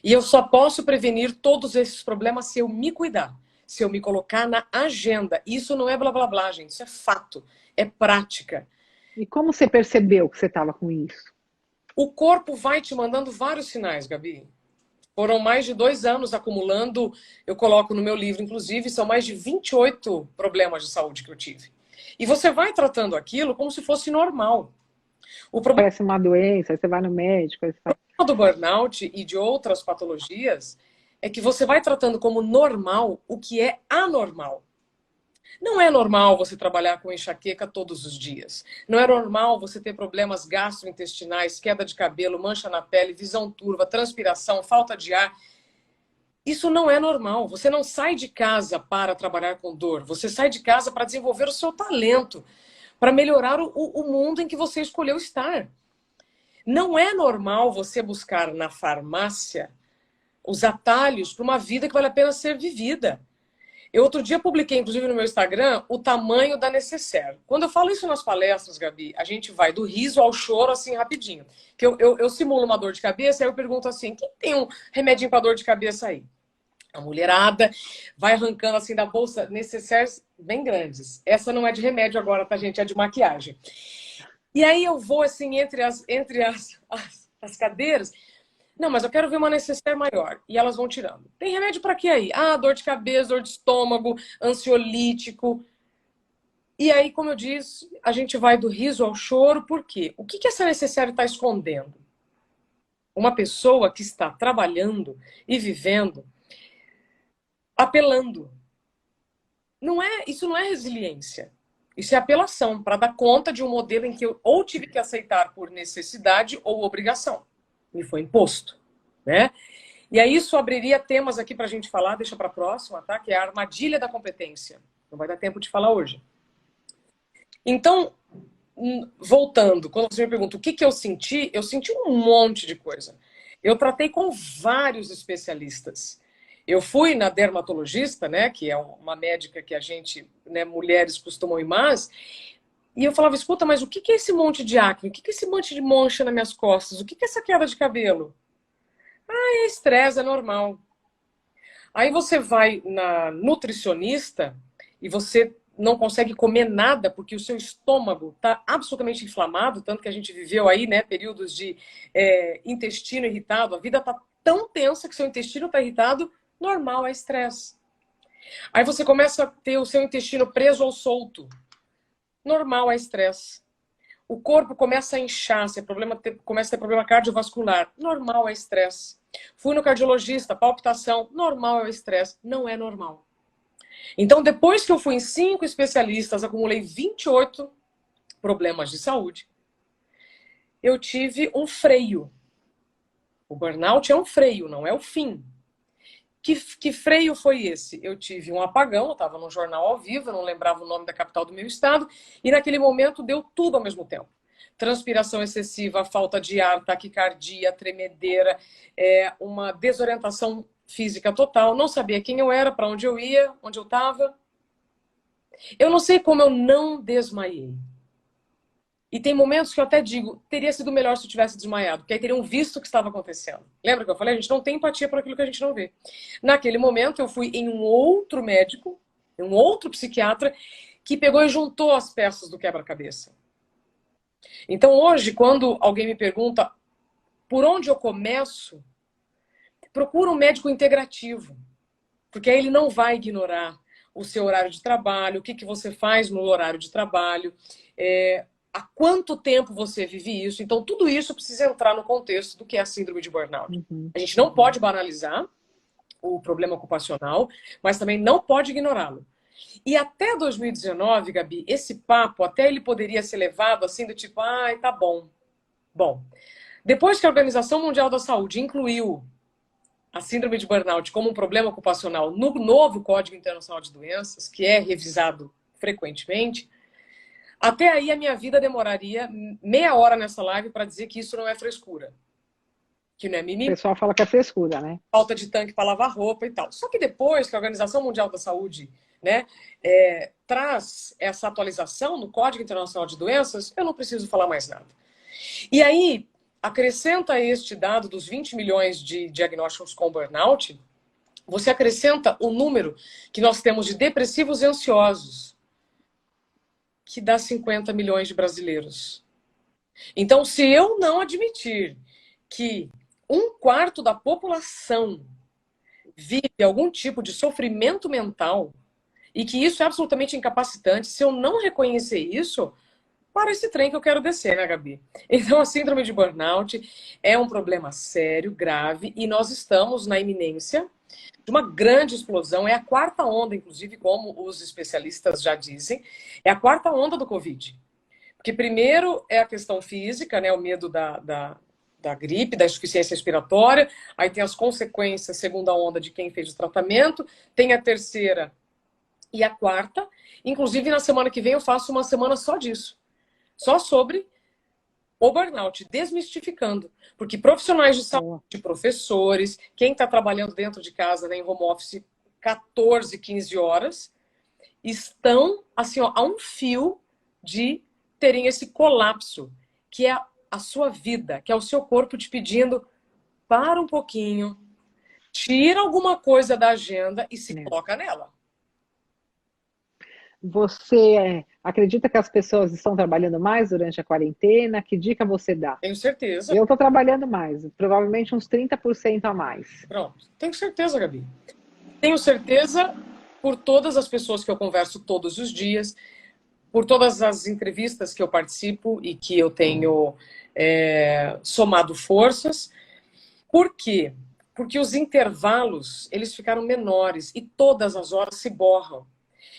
E eu só posso prevenir todos esses problemas se eu me cuidar, se eu me colocar na agenda. Isso não é blá blá blá, gente, isso é fato, é prática. E como você percebeu que você estava com isso? O corpo vai te mandando vários sinais, Gabi. Foram mais de 2 anos acumulando, eu coloco no meu livro, inclusive, são mais de 28 problemas de saúde que eu tive. E você vai tratando aquilo como se fosse normal. O problema... Parece uma doença, aí você vai no médico... Aí você fala... O problema do burnout e de outras patologias é que você vai tratando como normal o que é anormal. Não é normal você trabalhar com enxaqueca todos os dias. Não é normal você ter problemas gastrointestinais, queda de cabelo, mancha na pele, visão turva, transpiração, falta de ar. Isso não é normal. Você não sai de casa para trabalhar com dor. Você sai de casa para desenvolver o seu talento, para melhorar o mundo em que você escolheu estar. Não é normal você buscar na farmácia os atalhos para uma vida que vale a pena ser vivida. Eu outro dia publiquei, inclusive no meu Instagram, o tamanho da necessaire. Quando eu falo isso nas palestras, Gabi, a gente vai do riso ao choro assim rapidinho. Que eu simulo uma dor de cabeça, aí eu pergunto assim, quem tem um remedinho para dor de cabeça aí? A mulherada vai arrancando assim da bolsa necessaires bem grandes. Essa não é de remédio agora, tá, gente? É de maquiagem. E aí eu vou assim entre as cadeiras. Não, mas eu quero ver uma necessaire maior. E elas vão tirando. Tem remédio para quê aí? Ah, dor de cabeça, dor de estômago, ansiolítico. E aí, como eu disse, a gente vai do riso ao choro. Por quê? O que essa necessaire está escondendo? Uma pessoa que está trabalhando e vivendo, apelando. Isso não é resiliência. Isso é apelação para dar conta de um modelo em que eu ou tive que aceitar por necessidade ou obrigação. Me foi imposto, né? E aí isso abriria temas aqui para a gente falar, deixa para a próxima, tá? Que é a armadilha da competência. Não vai dar tempo de falar hoje. Então, voltando, quando você me pergunta o que eu senti um monte de coisa. Eu tratei com vários especialistas. Eu fui na dermatologista, né, que é uma médica que a gente, né, mulheres costumam ir mais, e eu falava, escuta, mas o que é esse monte de acne? O que é esse monte de mancha nas minhas costas? O que é essa queda de cabelo? Ah, é estresse, é normal. Aí você vai na nutricionista e você não consegue comer nada porque o seu estômago está absolutamente inflamado, tanto que a gente viveu aí, né, períodos de intestino irritado, a vida está tão tensa que seu intestino está irritado, normal, é estresse. Aí você começa a ter o seu intestino preso ou solto. Normal, é estresse. O corpo começa a inchar, começa a ter problema cardiovascular. Normal, é estresse. Fui no cardiologista, palpitação. Normal, é estresse. Não é normal. Então, depois que eu fui em 5 especialistas, acumulei 28 problemas de saúde, eu tive um freio. O burnout é um freio, não é o fim. Que freio foi esse? Eu tive um apagão, eu estava num jornal ao vivo, eu não lembrava o nome da capital do meu estado, e naquele momento deu tudo ao mesmo tempo. Transpiração excessiva, falta de ar, taquicardia, tremedeira, uma desorientação física total, não sabia quem eu era, para onde eu ia, onde eu estava. Eu não sei como eu não desmaiei. E tem momentos que eu até digo, teria sido melhor se eu tivesse desmaiado, porque aí teriam visto o que estava acontecendo. Lembra que eu falei? A gente não tem empatia por aquilo que a gente não vê. Naquele momento, eu fui em um outro médico, em um outro psiquiatra, que pegou e juntou as peças do quebra-cabeça. Então, hoje, quando alguém me pergunta por onde eu começo, procura um médico integrativo, porque aí ele não vai ignorar o seu horário de trabalho, o que você faz no horário de trabalho, há quanto tempo você vive isso. Então, tudo isso precisa entrar no contexto do que é a síndrome de burnout. A gente não pode banalizar o problema ocupacional, mas também não pode ignorá-lo. E até 2019, Gabi, esse papo, até ele poderia ser levado assim, do tipo, ai, tá bom. Bom, depois que a Organização Mundial da Saúde incluiu a síndrome de burnout como um problema ocupacional no novo Código Internacional de Doenças, que é revisado frequentemente, até aí a minha vida demoraria meia hora nessa live para dizer que isso não é frescura. Que não é mimimi. O pessoal fala que é frescura, né? Falta de tanque para lavar roupa e tal. Só que depois que a Organização Mundial da Saúde, né, traz essa atualização no Código Internacional de Doenças, eu não preciso falar mais nada. E aí, acrescenta este dado dos 20 milhões de diagnósticos com burnout, você acrescenta o número que nós temos de depressivos e ansiosos, que dá 50 milhões de brasileiros. Então, se eu não admitir que 1/4 da população vive algum tipo de sofrimento mental e que isso é absolutamente incapacitante, se eu não reconhecer isso, para esse trem que eu quero descer, né, Gabi? Então, a síndrome de burnout é um problema sério, grave, e nós estamos na iminência de uma grande explosão. É a 4ª onda, inclusive, como os especialistas já dizem, é a 4ª onda do Covid. Porque primeiro é a questão física, né, o medo da gripe, da insuficiência respiratória, aí tem as consequências, segunda onda, de quem fez o tratamento, tem a 3ª e a 4ª. Inclusive, na semana que vem eu faço uma semana só disso. Só sobre o burnout, desmistificando. Porque profissionais de saúde, professores, quem está trabalhando dentro de casa, né, em home office, 14, 15 horas, estão assim, ó, a um fio de terem esse colapso, que é a sua vida, que é o seu corpo te pedindo, para um pouquinho, tira alguma coisa da agenda e se coloca nela. Você acredita que as pessoas estão trabalhando mais durante a quarentena? Que dica você dá? Tenho certeza. Eu estou trabalhando mais, provavelmente uns 30% a mais. Pronto. Tenho certeza, Gabi. Tenho certeza por todas as pessoas que eu converso todos os dias, por todas as entrevistas que eu participo e que eu tenho somado forças. Por quê? Porque os intervalos, eles ficaram menores e todas as horas se borram.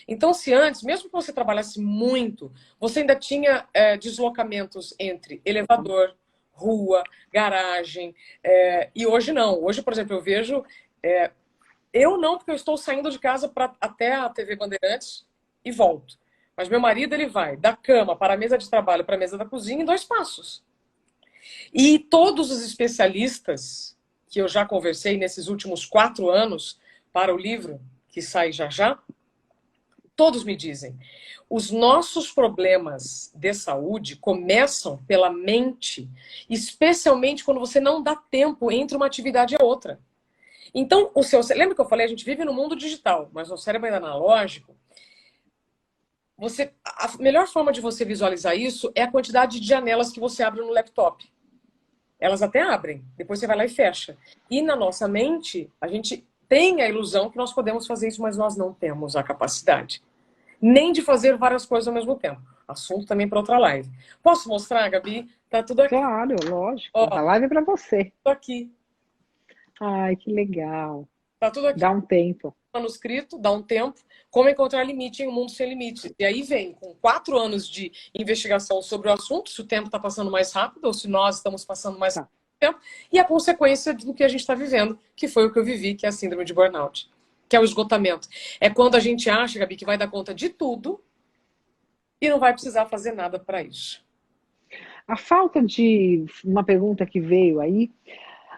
Então, se antes, mesmo que você trabalhasse muito, você ainda tinha deslocamentos entre elevador, rua, garagem, e hoje não. Hoje, por exemplo, eu vejo... eu não, porque eu estou saindo de casa até a TV Bandeirantes e volto. Mas meu marido, ele vai da cama para a mesa de trabalho, para a mesa da cozinha, em 2 passos. E todos os especialistas que eu já conversei nesses últimos 4 anos para o livro, que sai já já, todos me dizem, os nossos problemas de saúde começam pela mente, especialmente quando você não dá tempo entre uma atividade e outra. Então, lembra que eu falei, a gente vive no mundo digital, mas o cérebro é analógico. A melhor forma de você visualizar isso é a quantidade de janelas que você abre no laptop. Elas até abrem, depois você vai lá e fecha. E na nossa mente, a gente tem a ilusão que nós podemos fazer isso, mas nós não temos a capacidade. Nem de fazer várias coisas ao mesmo tempo. Assunto também para outra live. Posso mostrar, Gabi? Tá tudo aqui. Claro, lógico. Ó, a live é para você. Tô aqui. Ai, que legal. Tá tudo aqui. Dá um tempo. Manuscrito, dá um tempo. Como encontrar limite em um mundo sem limites. E aí vem, com 4 anos de investigação sobre o assunto, se o tempo está passando mais rápido ou se nós estamos passando mais rápido. tempo, e a consequência do que a gente está vivendo, que foi o que eu vivi, que é a síndrome de burnout, que é o esgotamento. É quando a gente acha, Gabi, que vai dar conta de tudo e não vai precisar fazer nada para isso. A falta de, uma pergunta que veio aí,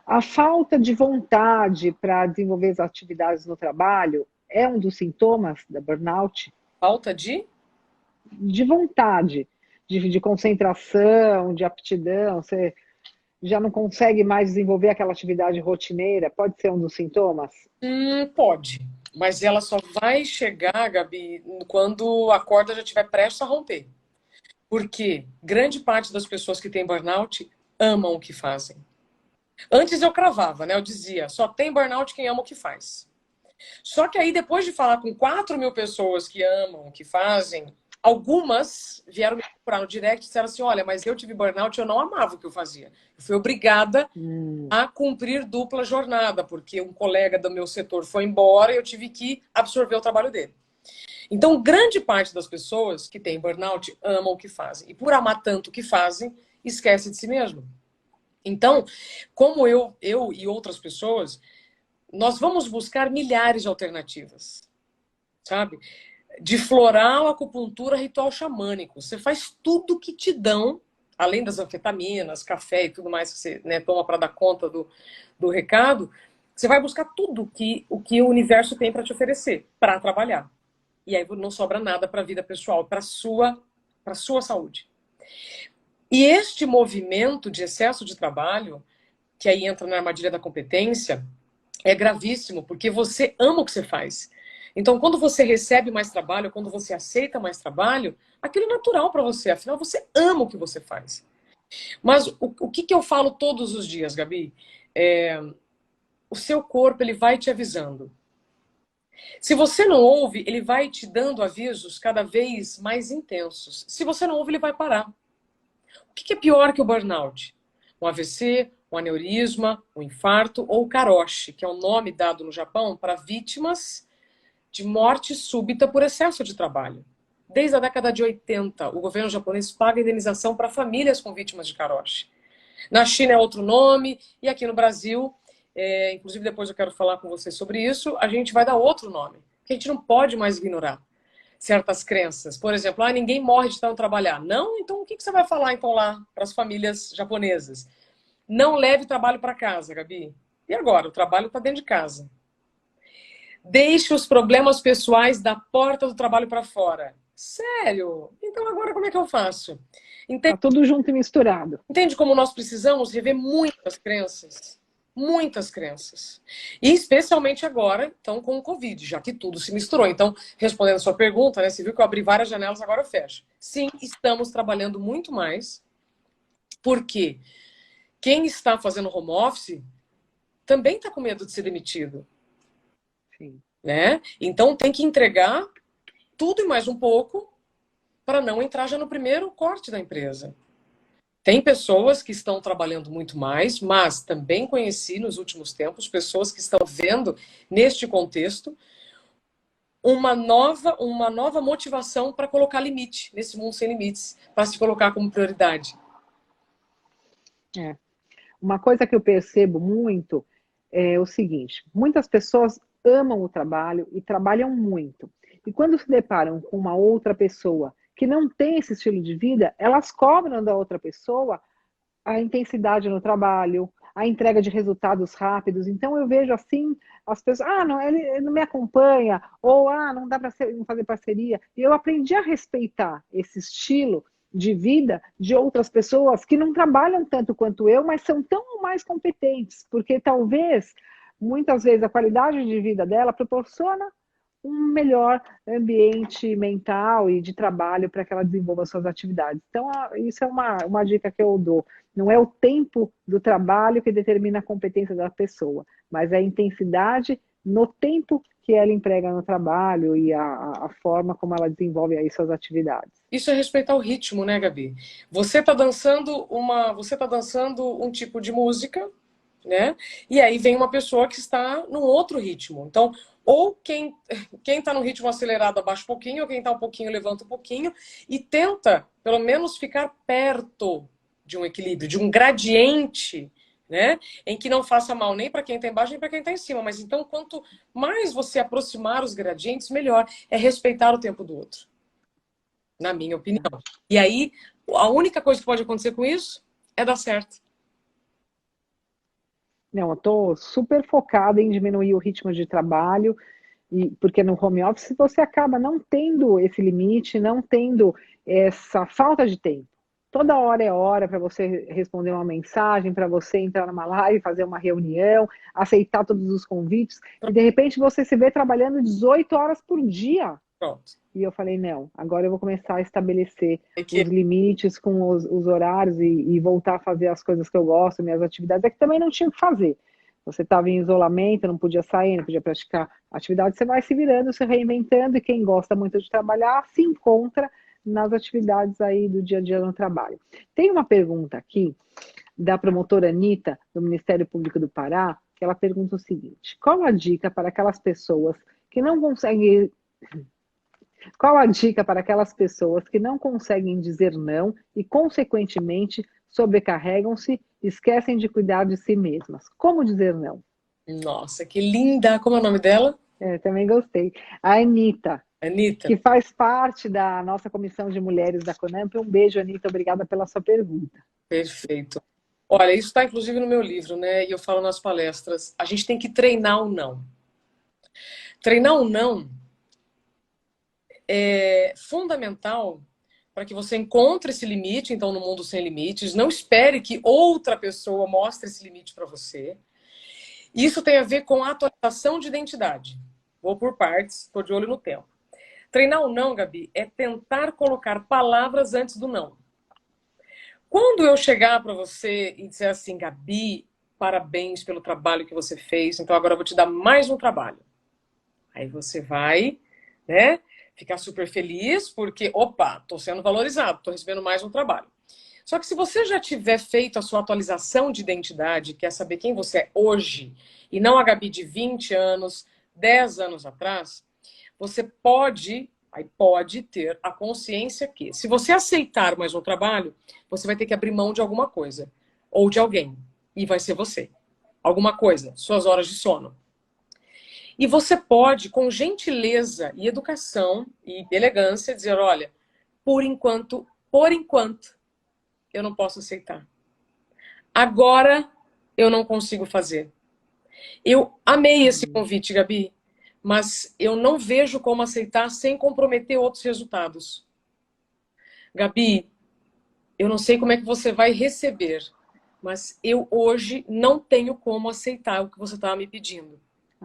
a falta de vontade para desenvolver as atividades no trabalho é um dos sintomas da burnout? Falta de? De vontade, de concentração, de aptidão, você já não consegue mais desenvolver aquela atividade rotineira, pode ser um dos sintomas? Pode, mas ela só vai chegar, Gabi, quando a corda já estiver prestes a romper. Porque grande parte das pessoas que têm burnout amam o que fazem. Antes eu cravava, né? Eu dizia, só tem burnout quem ama o que faz. Só que aí, depois de falar com 4.000 pessoas que amam o que fazem, algumas vieram me procurar no direct e disseram assim, olha, mas eu tive burnout, eu não amava o que eu fazia. Eu fui obrigada a cumprir dupla jornada, porque um colega do meu setor foi embora e eu tive que absorver o trabalho dele. Então, grande parte das pessoas que têm burnout amam o que fazem. E por amar tanto o que fazem, esquece de si mesmo. Então, como eu e outras pessoas, nós vamos buscar milhares de alternativas, sabe? De floral, acupuntura, ritual xamânico. Você faz tudo que te dão, além das anfetaminas, café e tudo mais que você, né, toma para dar conta do recado, você vai buscar tudo o que o universo tem para te oferecer, para trabalhar. E aí não sobra nada para a vida pessoal, para a sua saúde. E este movimento de excesso de trabalho, que aí entra na armadilha da competência, é gravíssimo, porque você ama o que você faz. Então, quando você recebe mais trabalho, quando você aceita mais trabalho, aquilo é natural para você, afinal, você ama o que você faz. Mas o que eu falo todos os dias, Gabi? O seu corpo ele vai te avisando. Se você não ouve, ele vai te dando avisos cada vez mais intensos. Se você não ouve, ele vai parar. O que é pior que o burnout? Um AVC, um aneurisma, um infarto ou o karoshi, que é o nome dado no Japão para vítimas de morte súbita por excesso de trabalho. Desde a década de 80, o governo japonês paga indenização para famílias com vítimas de karoshi. Na China é outro nome, e aqui no Brasil, inclusive depois eu quero falar com vocês sobre isso, a gente vai dar outro nome, porque a gente não pode mais ignorar certas crenças. Por exemplo, ninguém morre de tanto trabalhar. Não? Então o que você vai falar então lá para as famílias japonesas? Não leve trabalho para casa, Gabi. E agora? O trabalho está dentro de casa. Deixe os problemas pessoais da porta do trabalho para fora. Sério? Então agora como é que eu faço? Tá tudo junto e misturado. Entende como nós precisamos rever muitas crenças? Muitas crenças. E especialmente agora, então, com o Covid, já que tudo se misturou. Então, respondendo a sua pergunta, né, você viu que eu abri várias janelas, agora eu fecho. Sim, estamos trabalhando muito mais, porque quem está fazendo home office também está com medo de ser demitido. Sim. Né? Então, tem que entregar tudo e mais um pouco para não entrar já no primeiro corte da empresa. Tem pessoas que estão trabalhando muito mais, mas também conheci nos últimos tempos pessoas que estão vendo neste contexto uma nova motivação para colocar limite nesse mundo sem limites, para se colocar como prioridade. Uma coisa que eu percebo muito é o seguinte: muitas pessoas amam o trabalho e trabalham muito. E quando se deparam com uma outra pessoa que não tem esse estilo de vida, elas cobram da outra pessoa a intensidade no trabalho, a entrega de resultados rápidos. Então eu vejo assim, as pessoas, não, ele não me acompanha, ou não dá para fazer parceria. E eu aprendi a respeitar esse estilo de vida de outras pessoas que não trabalham tanto quanto eu, mas são tão mais competentes, porque talvez, muitas vezes, a qualidade de vida dela proporciona um melhor ambiente mental e de trabalho para que ela desenvolva suas atividades. Então, isso é uma dica que eu dou. Não é o tempo do trabalho que determina a competência da pessoa, mas é a intensidade no tempo que ela emprega no trabalho e a forma como ela desenvolve aí suas atividades. Isso é respeitar o ritmo, né, Gabi? Você está dançando um tipo de música, né? E aí vem uma pessoa que está num outro ritmo. Então, ou quem está no ritmo acelerado abaixa um pouquinho, ou quem está um pouquinho levanta um pouquinho e tenta, pelo menos, ficar perto de um equilíbrio, de um gradiente né? Em que não faça mal nem para quem está embaixo nem para quem está em cima. Mas então, quanto mais você aproximar os gradientes, melhor. É respeitar o tempo do outro, na minha opinião. E aí, a única coisa que pode acontecer com isso é dar certo. Não, eu estou super focada em diminuir o ritmo de trabalho, porque no home office você acaba não tendo esse limite, não tendo essa falta de tempo. Toda hora é hora para você responder uma mensagem, para você entrar numa live, fazer uma reunião, aceitar todos os convites, e de repente você se vê trabalhando 18 horas por dia. Pronto. E eu falei, não, agora eu vou começar a estabelecer que... os limites com os horários e voltar a fazer as coisas que eu gosto, minhas atividades. É que também não tinha o que fazer. Você estava em isolamento, não podia sair, não podia praticar atividade, você vai se virando, se reinventando, e quem gosta muito de trabalhar se encontra nas atividades aí do dia a dia no trabalho. Tem uma pergunta aqui da promotora Anitta, do Ministério Público do Pará, que ela pergunta o seguinte: qual a dica para aquelas pessoas que não conseguem... Qual a dica para aquelas pessoas que não conseguem dizer não e, consequentemente, sobrecarregam-se e esquecem de cuidar de si mesmas? Como dizer não? Nossa, que linda! Como é o nome dela? Também gostei. A Anitta, Anitta. que faz parte da nossa comissão de mulheres da CONAMP. Um beijo, Anitta, obrigada pela sua pergunta. Perfeito. Olha, isso está inclusive no meu livro, né? E eu falo nas palestras. A gente tem que treinar o não. Treinar o não é fundamental para que você encontre esse limite, então, no mundo sem limites. Não espere que outra pessoa mostre esse limite para você. Isso tem a ver com a atualização de identidade. Vou por partes, estou de olho no tempo. Treinar o não, Gabi, é tentar colocar palavras antes do não. Quando eu chegar para você e dizer assim, Gabi, parabéns pelo trabalho que você fez, então agora eu vou te dar mais um trabalho. Aí você vai, né, ficar super feliz porque, opa, estou sendo valorizado, estou recebendo mais um trabalho. Só que se você já tiver feito a sua atualização de identidade, quer saber quem você é hoje, e não a Gabi de 20 anos, 10 anos atrás, você pode ter a consciência que, se você aceitar mais um trabalho, você vai ter que abrir mão de alguma coisa, ou de alguém, e vai ser você. Alguma coisa, suas horas de sono. E você pode, com gentileza e educação e elegância, dizer, olha, por enquanto, eu não posso aceitar. Agora, eu não consigo fazer. Eu amei esse convite, Gabi, mas eu não vejo como aceitar sem comprometer outros resultados. Gabi, eu não sei como é que você vai receber, mas eu hoje não tenho como aceitar o que você estava me pedindo.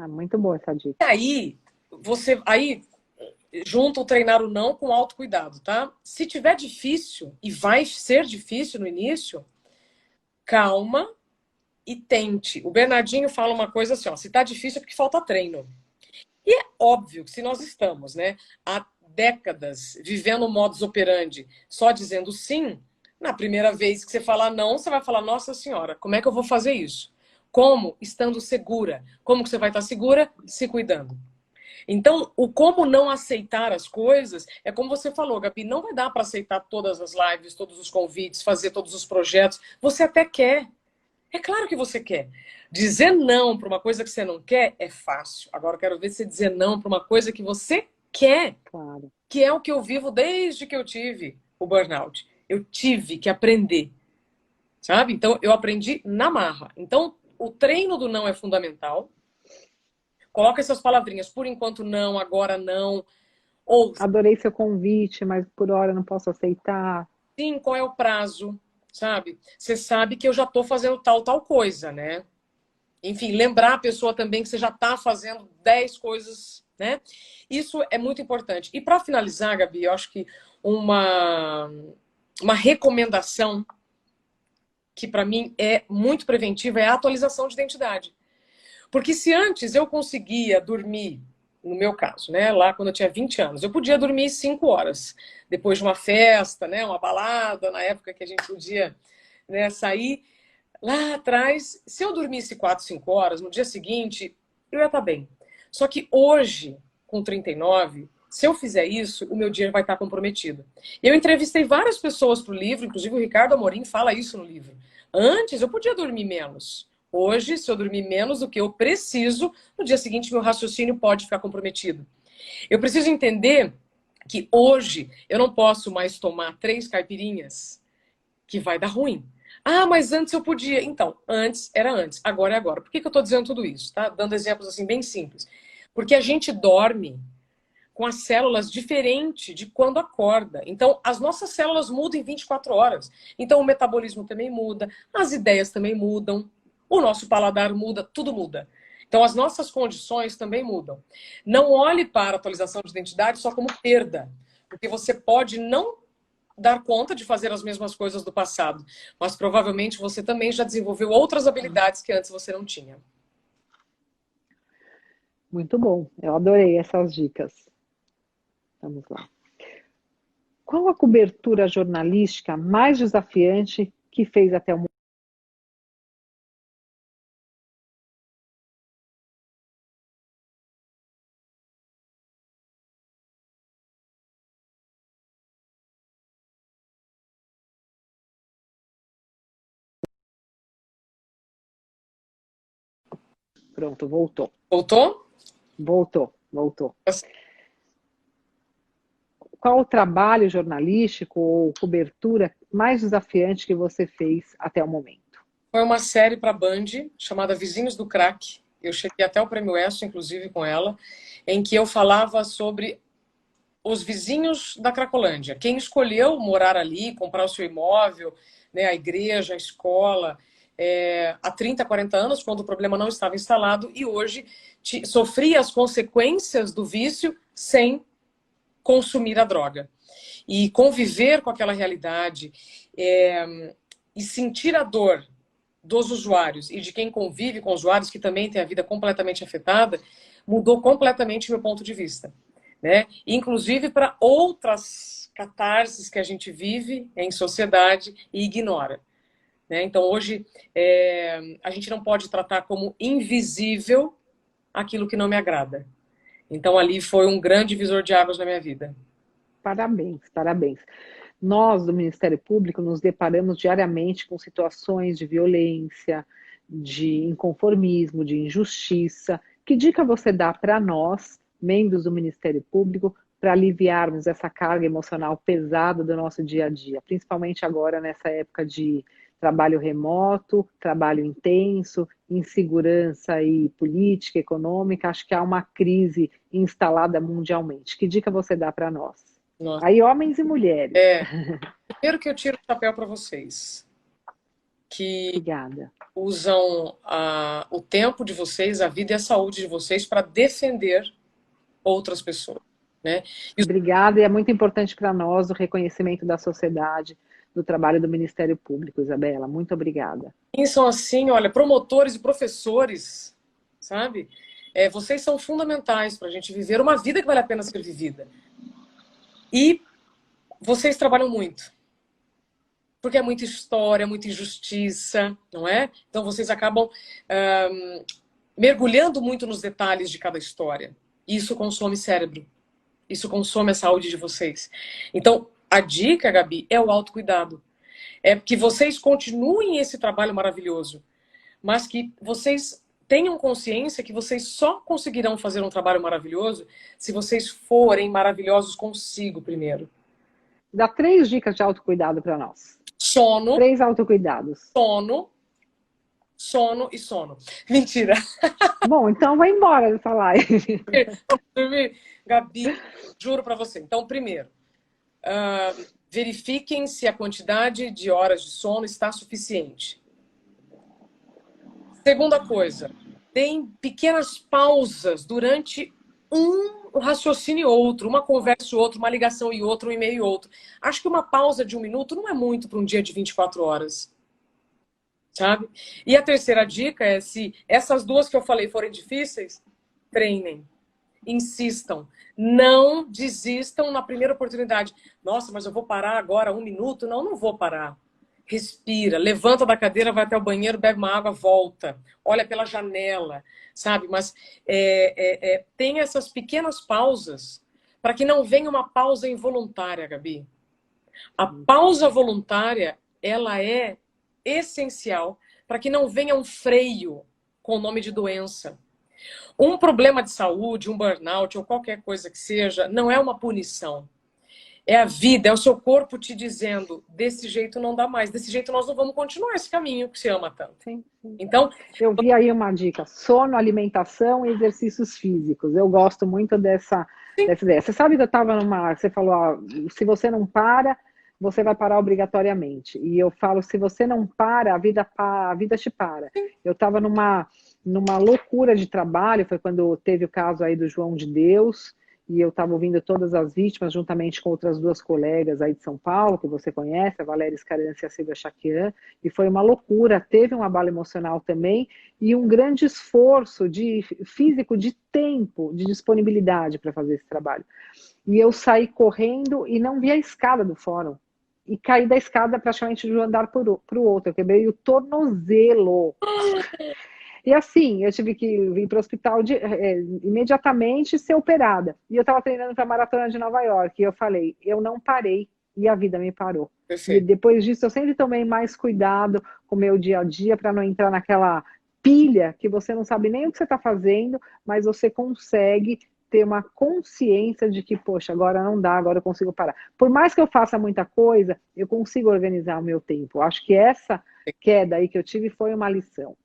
Muito boa essa dica. E aí, junta o treinar o não com autocuidado, tá? Se tiver difícil, e vai ser difícil no início, calma e tente. O Bernardinho fala uma coisa assim, ó, se tá difícil é porque falta treino. E é óbvio que se nós estamos, né, há décadas vivendo o modus operandi só dizendo sim, na primeira vez que você falar não, você vai falar, nossa senhora, como é que eu vou fazer isso? Como? Estando segura. Como que você vai estar segura? Se cuidando. Então, o como não aceitar as coisas, é como você falou, Gabi, não vai dar para aceitar todas as lives, todos os convites, fazer todos os projetos. Você até quer. É claro que você quer. Dizer não para uma coisa que você não quer é fácil. Agora eu quero ver você dizer não para uma coisa que você quer. Claro. Que é o que eu vivo desde que eu tive o burnout. Eu tive que aprender. Sabe? Então, eu aprendi na marra. Então, o treino do não é fundamental. Coloca essas palavrinhas. Por enquanto não, agora não. Ou adorei seu convite, mas por hora não posso aceitar. Sim, qual é o prazo? Sabe? Você sabe que eu já estou fazendo tal coisa, né? Enfim, lembrar a pessoa também que você já está fazendo 10 coisas, né? Isso é muito importante. E para finalizar, Gabi, eu acho que uma recomendação que para mim é muito preventiva é a atualização de identidade. Porque se antes eu conseguia dormir, no meu caso, né, lá quando eu tinha 20 anos, eu podia dormir 5 horas, depois de uma festa, né, uma balada, na época que a gente podia, né, sair. Lá atrás, se eu dormisse 4, 5 horas, no dia seguinte, eu ia estar bem. Só que hoje, com 39, se eu fizer isso, o meu dia vai estar comprometido. Eu entrevistei várias pessoas para o livro, inclusive o Ricardo Amorim fala isso no livro. Antes eu podia dormir menos. Hoje, se eu dormir menos do que eu preciso, no dia seguinte meu raciocínio pode ficar comprometido. Eu preciso entender que hoje eu não posso mais tomar 3 caipirinhas, que vai dar ruim. Ah, mas antes eu podia. Então, antes era antes, agora é agora. Por que eu estou dizendo tudo isso? Tá? Dando exemplos assim bem simples. Porque a gente dorme com as células diferente de quando acorda. Então, as nossas células mudam em 24 horas. Então, o metabolismo também muda, as ideias também mudam, o nosso paladar muda, tudo muda. Então, as nossas condições também mudam. Não olhe para a atualização de identidade só como perda, porque você pode não dar conta de fazer as mesmas coisas do passado, mas provavelmente você também já desenvolveu outras habilidades que antes você não tinha. Muito bom, eu adorei essas dicas. Vamos lá. Qual a cobertura jornalística mais desafiante que fez até o momento? Pronto, voltou. Voltou? Voltou. Qual o trabalho jornalístico ou cobertura mais desafiante que você fez até o momento? Foi uma série para a Band chamada Vizinhos do Crack. Eu cheguei até o Prêmio ESSO, inclusive, com ela, em que eu falava sobre os vizinhos da Cracolândia. Quem escolheu morar ali, comprar o seu imóvel, né, a igreja, a escola, há 30, 40 anos, quando o problema não estava instalado, e hoje sofria as consequências do vício sem consumir a droga. E conviver com aquela realidade e sentir a dor dos usuários e de quem convive com usuários que também tem a vida completamente afetada, mudou completamente meu ponto de vista, né? Inclusive para outras catarses que a gente vive em sociedade e ignora, né? Então hoje a gente não pode tratar como invisível aquilo que não me agrada. Então ali foi um grande divisor de águas na minha vida. Parabéns, parabéns. Nós, do Ministério Público, nos deparamos diariamente com situações de violência, de inconformismo, de injustiça. Que dica você dá para nós, membros do Ministério Público, para aliviarmos essa carga emocional pesada do nosso dia a dia, principalmente agora nessa época de trabalho remoto, trabalho intenso, insegurança e política, econômica? Acho que há uma crise instalada mundialmente. Que dica você dá para nós? Nossa. Aí, homens e mulheres. Primeiro que eu tiro o chapéu para vocês, que Obrigada. usam o tempo de vocês, a vida e a saúde de vocês para defender outras pessoas, né? Obrigada, e é muito importante para nós o reconhecimento da sociedade, do trabalho do Ministério Público, Isabela. Muito obrigada. E são assim, olha, promotores e professores, sabe? Vocês são fundamentais para a gente viver uma vida que vale a pena ser vivida. E vocês trabalham muito. Porque é muita história, muita injustiça, não é? Então vocês acabam mergulhando muito nos detalhes de cada história. E isso consome cérebro. Isso consome a saúde de vocês. Então, a dica, Gabi, é o autocuidado. É que vocês continuem esse trabalho maravilhoso, mas que vocês tenham consciência que vocês só conseguirão fazer um trabalho maravilhoso se vocês forem maravilhosos consigo primeiro. Dá 3 dicas de autocuidado para nós. Sono. 3 autocuidados. Sono e sono. Mentira. Bom, então vai embora dessa live. Gabi, juro para você. Então, primeiro, verifiquem se a quantidade de horas de sono está suficiente. Segunda coisa, deem pequenas pausas durante um raciocínio e outro, uma conversa e outra, uma ligação e outra, um e-mail e outro. Acho que uma pausa de 1 minuto não é muito para um dia de 24 horas. Sabe? E a terceira dica é, se essas 2 que eu falei forem difíceis, treinem, insistam, não desistam na primeira oportunidade. Nossa, mas eu vou parar agora 1 minuto? Não, não vou parar. Respira, levanta da cadeira, vai até o banheiro, bebe uma água, volta, olha pela janela, sabe? Mas tem essas pequenas pausas para que não venha uma pausa involuntária, Gabi. A pausa voluntária, ela é essencial para que não venha um freio com o nome de doença. Um problema de saúde, um burnout ou qualquer coisa que seja, não é uma punição. É a vida, é o seu corpo te dizendo, desse jeito não dá mais, desse jeito nós não vamos continuar esse caminho que você ama tanto. Sim, sim. Então, eu vi aí uma dica: sono, alimentação e exercícios físicos. Eu gosto muito dessa ideia. Você sabe que eu estava numa. Você falou, se você não para, você vai parar obrigatoriamente. E eu falo, se você não para, a vida te para. Eu estava numa loucura de trabalho, foi quando teve o caso aí do João de Deus, e eu estava ouvindo todas as vítimas, juntamente com outras duas colegas aí de São Paulo, que você conhece, a Valéria Scarance e a Silvia Chaquian, e foi uma loucura, teve um abalo emocional também, e um grande esforço físico, de tempo, de disponibilidade para fazer esse trabalho. E eu saí correndo e não vi a escada do fórum, e caí da escada praticamente de um andar para o outro, eu quebrei o tornozelo. E assim, eu tive que ir para o hospital imediatamente ser operada. E eu estava treinando para a Maratona de Nova York. E eu falei, eu não parei e a vida me parou. Perfeito. E depois disso, eu sempre tomei mais cuidado com o meu dia a dia para não entrar naquela pilha que você não sabe nem o que você está fazendo, mas você consegue ter uma consciência de que, poxa, agora não dá, agora eu consigo parar. Por mais que eu faça muita coisa, eu consigo organizar o meu tempo. Acho que essa queda aí que eu tive foi uma lição.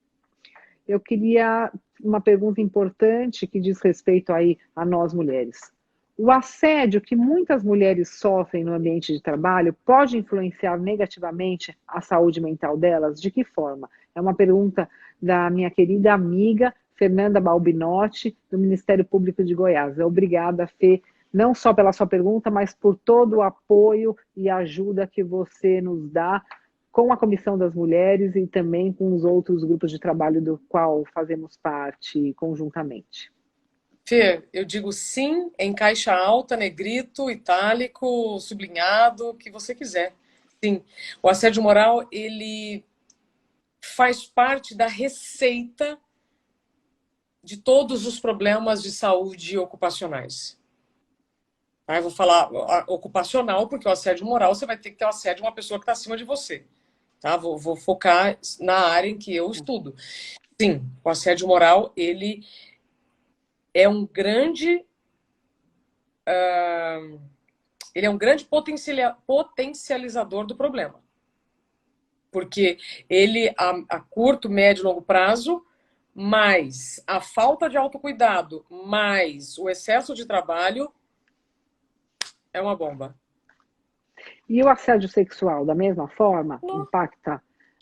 Eu queria uma pergunta importante que diz respeito aí a nós mulheres. O assédio que muitas mulheres sofrem no ambiente de trabalho pode influenciar negativamente a saúde mental delas? De que forma? É uma pergunta da minha querida amiga Fernanda Balbinotti, do Ministério Público de Goiás. Obrigada, Fê, não só pela sua pergunta, mas por todo o apoio e ajuda que você nos dá com a Comissão das Mulheres e também com os outros grupos de trabalho do qual fazemos parte conjuntamente. Fê, eu digo sim em caixa alta, negrito, itálico, sublinhado, o que você quiser. Sim, o assédio moral, ele faz parte da receita de todos os problemas de saúde ocupacionais. Aí eu vou falar ocupacional, porque o assédio moral, você vai ter que ter o assédio de uma pessoa que está acima de você. Tá? Vou focar na área em que eu estudo. Sim, o assédio moral, ele é um grande potencializador do problema. Porque ele, a curto, médio e longo prazo, mais a falta de autocuidado, mais o excesso de trabalho, é uma bomba. E o assédio sexual, da mesma forma, impacta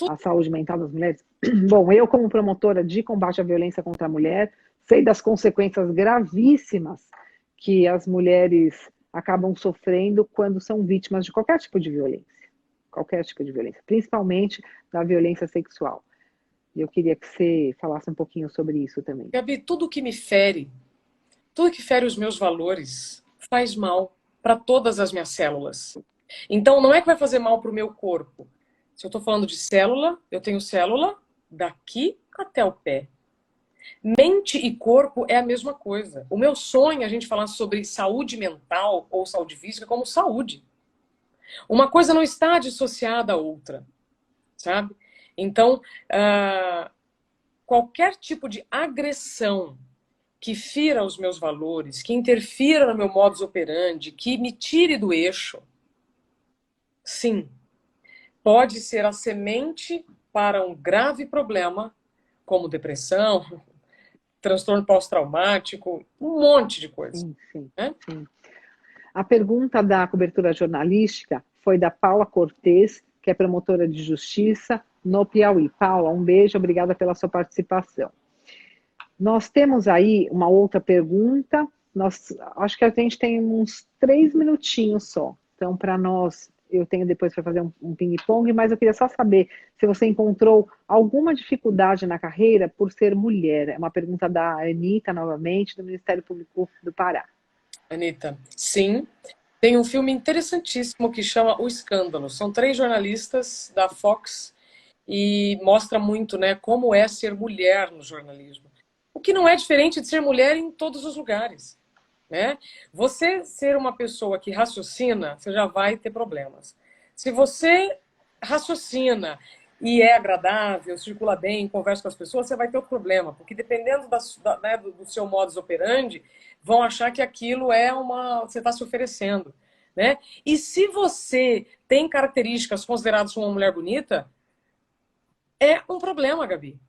a saúde mental das mulheres? Bom, eu, como promotora de combate à violência contra a mulher, sei das consequências gravíssimas que as mulheres acabam sofrendo quando são vítimas de qualquer tipo de violência. Qualquer tipo de violência, principalmente da violência sexual. E eu queria que você falasse um pouquinho sobre isso também. Gabi, tudo que me fere, tudo que fere os meus valores, faz mal para todas as minhas células. Então, não é que vai fazer mal para o meu corpo. Se eu estou falando de célula, eu tenho célula daqui até o pé. Mente e corpo é a mesma coisa. O meu sonho é a gente falar sobre saúde mental ou saúde física como saúde. Uma coisa não está dissociada à outra, sabe? Então, qualquer tipo de agressão que fira os meus valores, que interfira no meu modus operandi, que me tire do eixo, sim, pode ser a semente para um grave problema, como depressão, transtorno pós-traumático, um monte de coisa. Sim, sim, sim. A pergunta da cobertura jornalística foi da Paula Cortez, que é promotora de justiça no Piauí. Paula, um beijo, obrigada pela sua participação. Nós temos aí uma outra pergunta, acho que a gente tem uns 3 minutinhos só. Então, para nós, eu tenho depois para fazer um ping-pong, mas eu queria só saber se você encontrou alguma dificuldade na carreira por ser mulher. É uma pergunta da Anitta, novamente, do Ministério Público do Pará. Anitta, sim. Tem um filme interessantíssimo que chama O Escândalo. São 3 jornalistas da Fox e mostra muito, né, como é ser mulher no jornalismo. O que não é diferente de ser mulher em todos os lugares, né? Você ser uma pessoa que raciocina, você já vai ter problemas. Se você raciocina e é agradável, circula bem, conversa com as pessoas, você vai ter outro problema, porque dependendo né, do seu modus operandi, vão achar que aquilo é você está se oferecendo, né? E se você tem características consideradas como uma mulher bonita, é um problema, Gabi.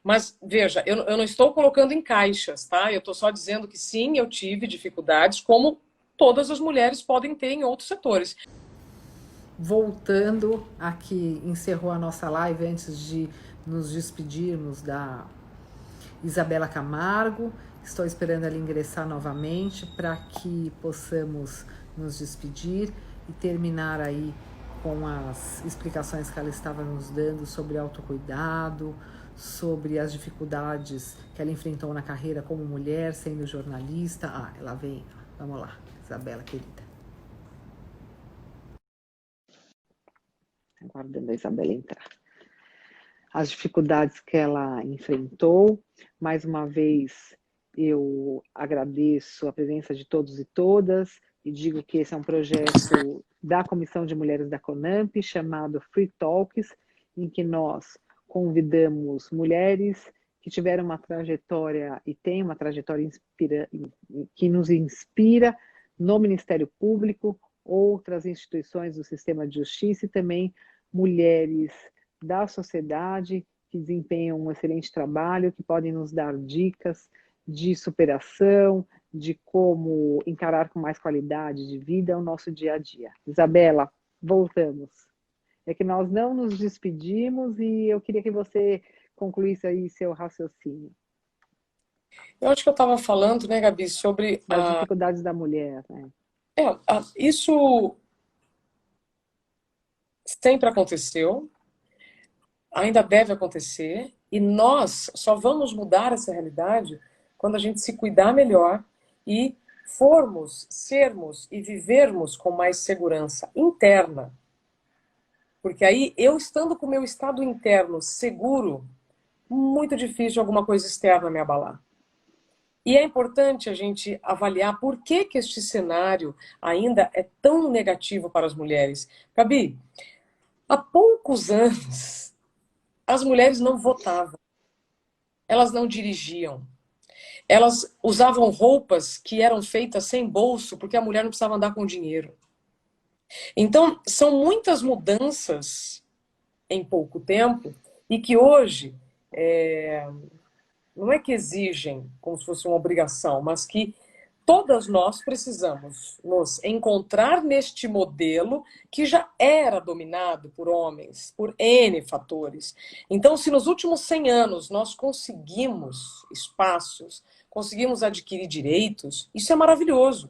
Mas, veja, eu não estou colocando em caixas, tá? Eu estou só dizendo que sim, eu tive dificuldades, como todas as mulheres podem ter em outros setores. Voltando aqui, encerrou a nossa live antes de nos despedirmos da Isabela Camargo. Estou esperando ela ingressar novamente para que possamos nos despedir e terminar aí com as explicações que ela estava nos dando sobre autocuidado, sobre as dificuldades que ela enfrentou na carreira como mulher, sendo jornalista. Ah, ela vem. Vamos lá, Isabela, querida. Aguardando a Isabela entrar. As dificuldades que ela enfrentou. Mais uma vez, eu agradeço a presença de todos e todas e digo que esse é um projeto da Comissão de Mulheres da CONAMP, chamado Free Talks, em que nós convidamos mulheres que tiveram uma trajetória e têm uma trajetória que nos inspira no Ministério Público, outras instituições do sistema de justiça e também mulheres da sociedade que desempenham um excelente trabalho, que podem nos dar dicas de superação, de como encarar com mais qualidade de vida o nosso dia a dia. Isabela, voltamos. É que nós não nos despedimos e eu queria que você concluísse aí seu raciocínio. Eu acho que eu estava falando, né, Gabi, sobre das dificuldades da mulher, né? Isso sempre aconteceu, ainda deve acontecer, e nós só vamos mudar essa realidade quando a gente se cuidar melhor e sermos e vivermos com mais segurança interna. Porque aí, eu estando com o meu estado interno seguro, muito difícil alguma coisa externa me abalar. E é importante a gente avaliar por que este cenário ainda é tão negativo para as mulheres. Gabi, há poucos anos, as mulheres não votavam, elas não dirigiam, elas usavam roupas que eram feitas sem bolso, porque a mulher não precisava andar com dinheiro. Então, são muitas mudanças em pouco tempo e que hoje não é que exigem como se fosse uma obrigação, mas que todas nós precisamos nos encontrar neste modelo que já era dominado por homens, por N fatores. Então, se nos últimos 100 anos nós conseguimos espaços, conseguimos adquirir direitos, isso é maravilhoso.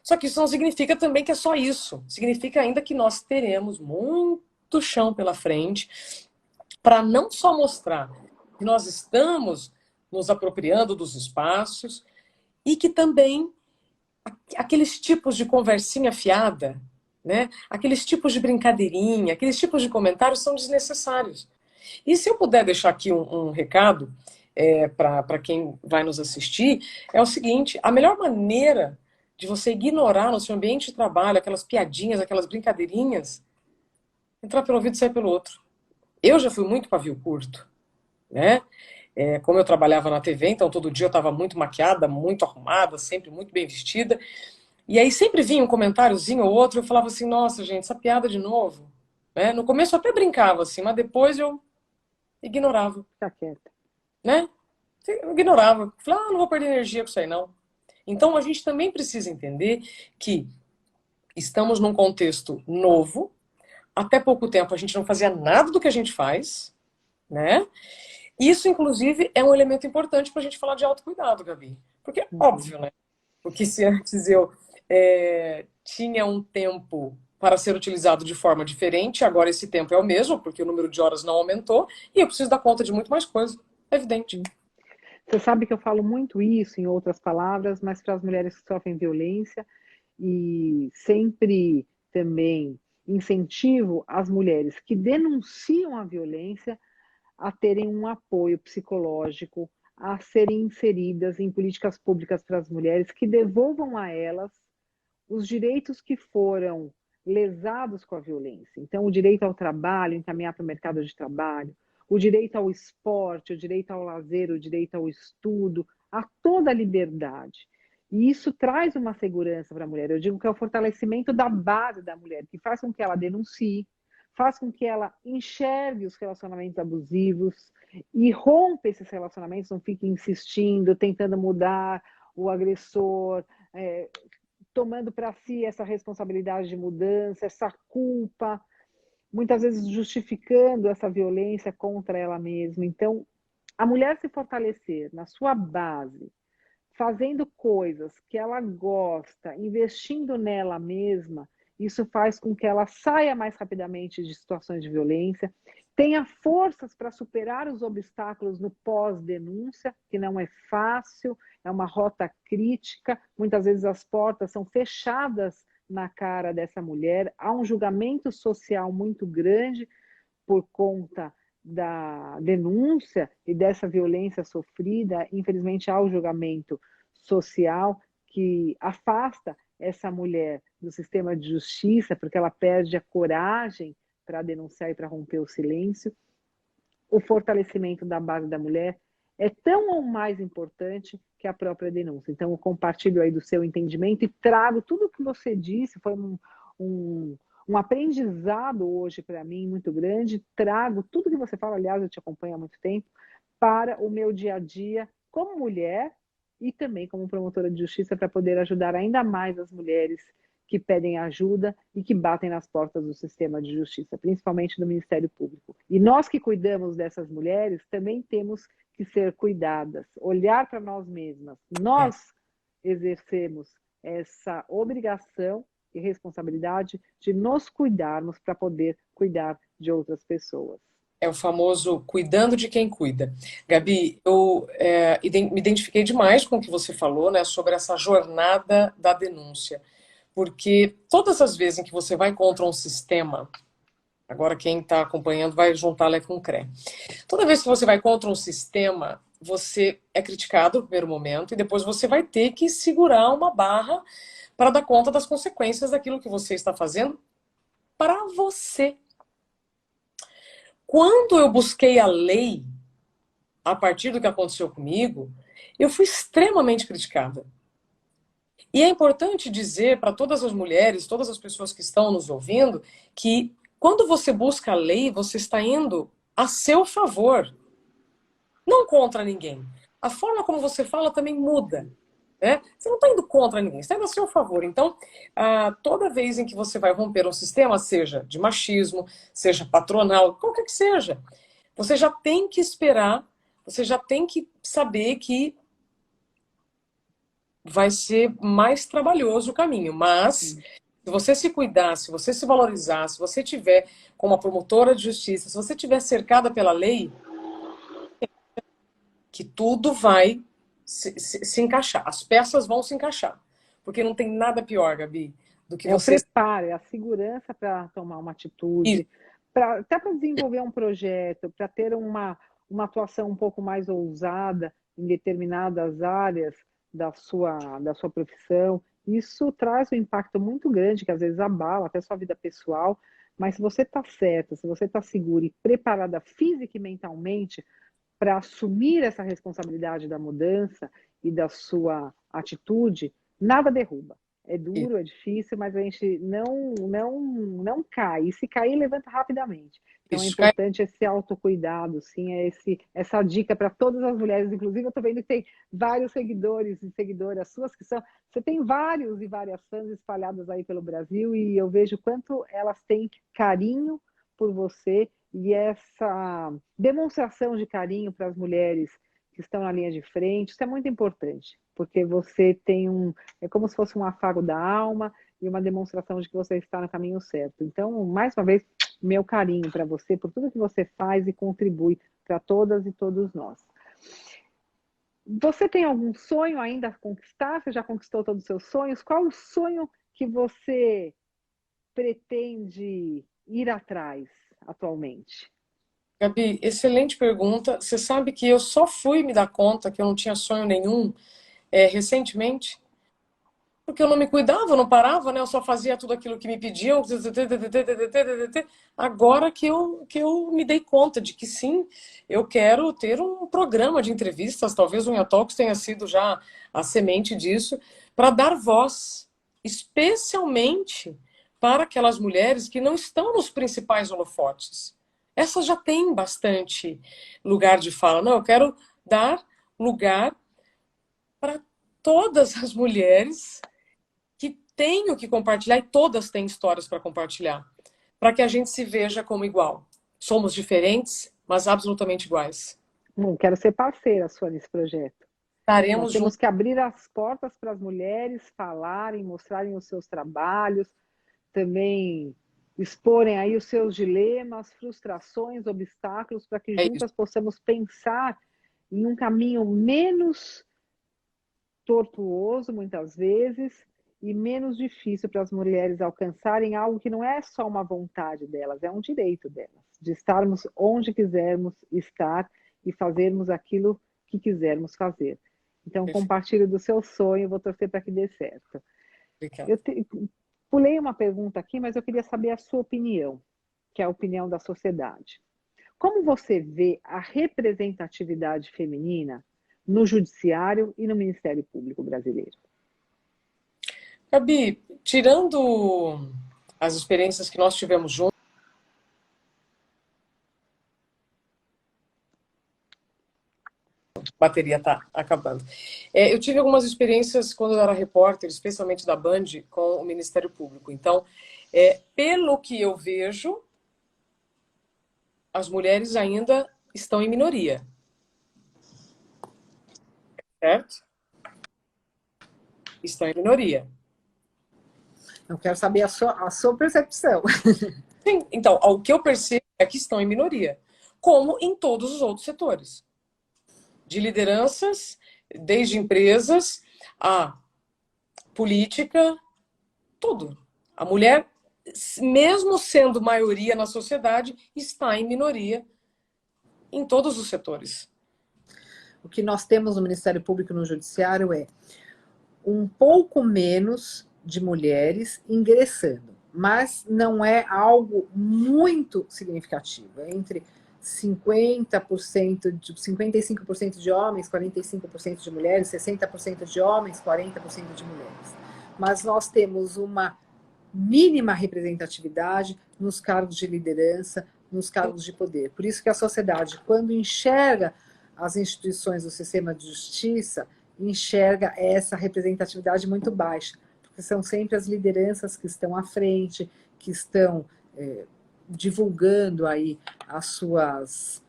Só que isso não significa também que é só isso. Significa ainda que nós teremos muito chão pela frente para não só mostrar que nós estamos nos apropriando dos espaços, e que também aqueles tipos de conversinha fiada, né? Aqueles tipos de brincadeirinha, aqueles tipos de comentários são desnecessários. E se eu puder deixar aqui um recado para quem vai nos assistir, é o seguinte: a melhor maneira de você ignorar no seu ambiente de trabalho aquelas piadinhas, aquelas brincadeirinhas, entrar pelo ouvido e sair pelo outro. Eu já fui muito pavio curto, né? Como eu trabalhava na TV, então todo dia eu estava muito maquiada, muito arrumada, sempre muito bem vestida. E aí sempre vinha um comentáriozinho ou outro, eu falava assim, nossa, gente, essa piada de novo. Né? No começo eu até brincava assim, mas depois eu ignorava. Fica quieta. Né? Eu ignorava. Falava, não vou perder energia com isso aí, não. Então a gente também precisa entender que estamos num contexto novo. Até pouco tempo a gente não fazia nada do que a gente faz, né? Isso, inclusive, é um elemento importante para a gente falar de autocuidado, Gabi. Porque é óbvio, né? Porque se antes eu tinha um tempo para ser utilizado de forma diferente, agora esse tempo é o mesmo, porque o número de horas não aumentou, e eu preciso dar conta de muito mais coisa. É evidente. Você sabe que eu falo muito isso, em outras palavras, mas para as mulheres que sofrem violência, e sempre também incentivo as mulheres que denunciam a violência a terem um apoio psicológico, a serem inseridas em políticas públicas para as mulheres que devolvam a elas os direitos que foram lesados com a violência. Então, o direito ao trabalho, encaminhar para o mercado de trabalho, o direito ao esporte, o direito ao lazer, o direito ao estudo, a toda a liberdade. E isso traz uma segurança para a mulher. Eu digo que é o fortalecimento da base da mulher, que faz com que ela denuncie, faz com que ela enxergue os relacionamentos abusivos e rompa esses relacionamentos, não fique insistindo, tentando mudar o agressor, tomando para si essa responsabilidade de mudança, essa culpa, muitas vezes justificando essa violência contra ela mesma. Então, a mulher se fortalecer na sua base, fazendo coisas que ela gosta, investindo nela mesma, isso faz com que ela saia mais rapidamente de situações de violência, tenha forças para superar os obstáculos no pós-denúncia, que não é fácil, é uma rota crítica, muitas vezes as portas são fechadas na cara dessa mulher, há um julgamento social muito grande por conta da denúncia e dessa violência sofrida. Infelizmente, há o julgamento social que afasta essa mulher do sistema de justiça, porque ela perde a coragem para denunciar e para romper o silêncio. O fortalecimento da base da mulher é tão ou mais importante que a própria denúncia. Então, eu compartilho aí do seu entendimento e trago tudo o que você disse, foi um aprendizado hoje para mim muito grande, trago tudo que você fala, aliás, eu te acompanho há muito tempo, para o meu dia a dia como mulher e também como promotora de justiça para poder ajudar ainda mais as mulheres que pedem ajuda e que batem nas portas do sistema de justiça, principalmente do Ministério Público. E nós que cuidamos dessas mulheres também temos que ser cuidadas, olhar para nós mesmas. Nós exercemos essa obrigação e responsabilidade de nos cuidarmos para poder cuidar de outras pessoas. É o famoso cuidando de quem cuida. Gabi, eu me identifiquei demais com o que você falou, né, sobre essa jornada da denúncia. Porque todas as vezes em que você vai contra um sistema, agora quem está acompanhando vai juntar Lé com Cré. Toda vez que você vai contra um sistema, você é criticado no primeiro momento e depois você vai ter que segurar uma barra para dar conta das consequências daquilo que você está fazendo para você. Quando eu busquei a lei, a partir do que aconteceu comigo, eu fui extremamente criticada. E é importante dizer para todas as mulheres, todas as pessoas que estão nos ouvindo, que quando você busca a lei, você está indo a seu favor, não contra ninguém. A forma como você fala também muda. Né? Você não está indo contra ninguém, você está indo a seu favor. Então, toda vez em que você vai romper um sistema, seja de machismo, seja patronal, qualquer que seja, você já tem que esperar, você já tem que saber que vai ser mais trabalhoso o caminho. Mas, se você se cuidar, se você se valorizar, se você tiver como uma promotora de justiça, se você tiver cercada pela lei, que tudo vai se encaixar. As peças vão se encaixar. Porque não tem nada pior, Gabi, do que você... É o preparo, é a segurança para tomar uma atitude, até para desenvolver um projeto, para ter uma atuação um pouco mais ousada em determinadas áreas da sua profissão. Isso traz um impacto muito grande, que às vezes abala até a sua vida pessoal, mas se você está certa, se você está segura e preparada física e mentalmente para assumir essa responsabilidade da mudança e da sua atitude, nada derruba. É duro, é difícil, mas a gente não cai. E se cair, levanta rapidamente. Então é importante esse autocuidado, sim, essa dica para todas as mulheres. Inclusive, eu estou vendo que tem vários seguidores e seguidoras suas que são. Você tem vários e várias fãs espalhadas aí pelo Brasil, e eu vejo quanto elas têm carinho por você, e essa demonstração de carinho para as mulheres que estão na linha de frente, isso é muito importante, porque você tem é como se fosse um afago da alma e uma demonstração de que você está no caminho certo. Então, mais uma vez, meu carinho para você, por tudo que você faz e contribui para todas e todos nós. Você tem algum sonho ainda a conquistar? Você já conquistou todos os seus sonhos? Qual o sonho que você pretende ir atrás atualmente? Gabi, excelente pergunta. Você sabe que eu só fui me dar conta que eu não tinha sonho nenhum recentemente? porque eu não me cuidava, eu não parava, né? Eu só fazia tudo aquilo que me pediam. Agora que eu me dei conta de que sim, eu quero ter um programa de entrevistas, talvez o Unha Talks tenha sido já a semente disso, para dar voz, especialmente para aquelas mulheres que não estão nos principais holofotes. Essas já têm bastante lugar de fala. Não, eu quero dar lugar para todas as mulheres que têm o que compartilhar, e todas têm histórias para compartilhar, para que a gente se veja como igual. Somos diferentes, mas absolutamente iguais. Bom, quero ser parceira sua nesse projeto. Nós Estaremos temos juntos. que abrir as portas para as mulheres falarem, mostrarem os seus trabalhos, também exporem aí os seus dilemas, frustrações, obstáculos, para que É isso. juntas possamos pensar em um caminho menos tortuoso, muitas vezes, e menos difícil para as mulheres alcançarem algo que não é só uma vontade delas, é um direito delas, de estarmos onde quisermos estar e fazermos aquilo que quisermos fazer. Então, compartilhe do seu sonho, vou torcer para que dê certo. Eu pulei uma pergunta aqui, mas eu queria saber a sua opinião, que é a opinião da sociedade. Como você vê a representatividade feminina no Judiciário e no Ministério Público brasileiro? Gabi, tirando as experiências que nós tivemos juntos, a bateria está acabando. Eu tive algumas experiências quando eu era repórter, especialmente da Band, com o Ministério Público. Então, pelo que eu vejo, as mulheres ainda estão em minoria. Certo? Estão em minoria. Eu quero saber a sua percepção. Sim, então, o que eu percebo é que estão em minoria, como em todos os outros setores. De lideranças, desde empresas, a política, tudo. A mulher, mesmo sendo maioria na sociedade, está em minoria em todos os setores. O que nós temos no Ministério Público e no Judiciário é um pouco menos de mulheres ingressando, mas não é algo muito significativo. É entre 50%, 55% de homens, 45% de mulheres, 60% de homens, 40% de mulheres. Mas nós temos uma mínima representatividade nos cargos de liderança, nos cargos de poder. Por isso que a sociedade, quando enxerga as instituições do sistema de justiça, enxerga essa representatividade muito baixa, porque são sempre as lideranças que estão à frente, que estão divulgando aí as suas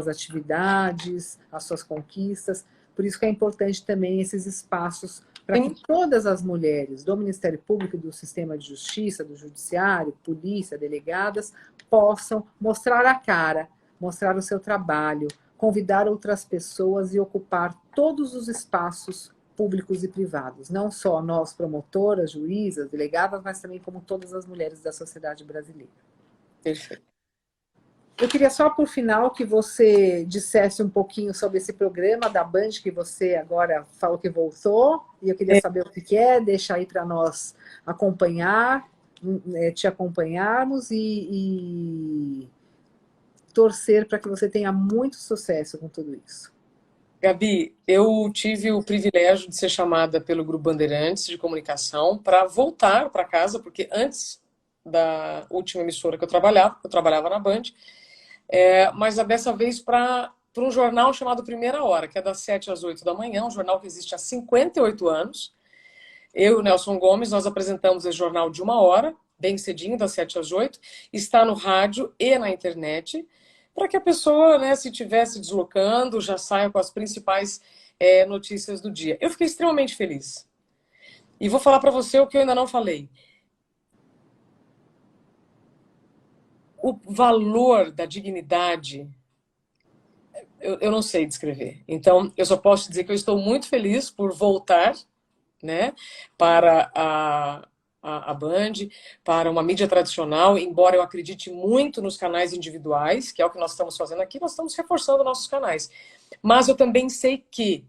atividades, as suas conquistas. Por isso que é importante também esses espaços para que todas as mulheres do Ministério Público, do sistema de justiça, do judiciário, polícia, delegadas, possam mostrar a cara, mostrar o seu trabalho, convidar outras pessoas e ocupar todos os espaços públicos e privados, não só nós promotoras, juízas, delegadas, mas também como todas as mulheres da sociedade brasileira. Perfeito. Eu queria só, por final, que você dissesse um pouquinho sobre esse programa da Band, que você agora falou que voltou, e eu queria saber o que é, deixa aí para nós acompanhar, te acompanharmos e torcer para que você tenha muito sucesso com tudo isso. Gabi, eu tive o privilégio de ser chamada pelo Grupo Bandeirantes de Comunicação para voltar para casa, porque antes da última emissora que eu trabalhava na Band, mas dessa vez para um jornal chamado Primeira Hora, que é das 7 às 8 da manhã, um jornal que existe há 58 anos. Eu e o Nelson Gomes, nós apresentamos esse jornal de 1 hora, bem cedinho, das 7 às 8, está no rádio e na internet, para que a pessoa, né, se estiver se deslocando, já saia com as principais notícias do dia. Eu fiquei extremamente feliz. E vou falar para você o que eu ainda não falei. O valor da dignidade, eu não sei descrever. Então, eu só posso dizer que eu estou muito feliz por voltar, né, para a Band, para uma mídia tradicional, embora eu acredite muito nos canais individuais, que é o que nós estamos fazendo aqui, nós estamos reforçando nossos canais. Mas eu também sei que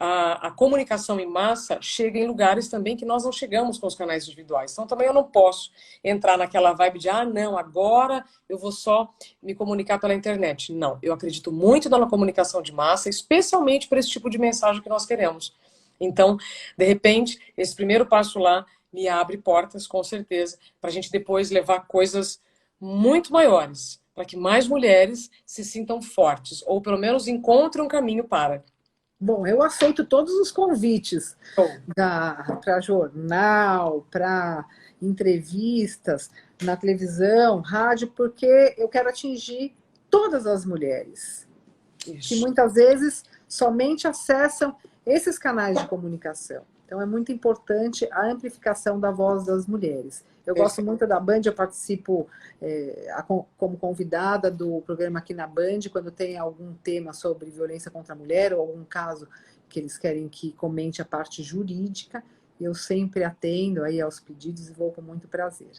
a comunicação em massa chega em lugares também que nós não chegamos com os canais individuais. Então, também eu não posso entrar naquela vibe de, não, agora eu vou só me comunicar pela internet. Não, eu acredito muito na comunicação de massa, especialmente para esse tipo de mensagem que nós queremos. Então, de repente, esse primeiro passo lá me abre portas, com certeza, para a gente depois levar coisas muito maiores, para que mais mulheres se sintam fortes, ou pelo menos encontrem um caminho para. Bom, eu aceito todos os convites para jornal, para entrevistas na televisão, rádio, porque eu quero atingir todas as mulheres. Isso. Que muitas vezes somente acessam esses canais de comunicação. Então é muito importante a amplificação da voz das mulheres. Eu gosto muito da Band, eu participo como convidada do programa aqui na Band, quando tem algum tema sobre violência contra a mulher ou algum caso que eles querem que comente a parte jurídica, eu sempre atendo aí aos pedidos e vou com muito prazer.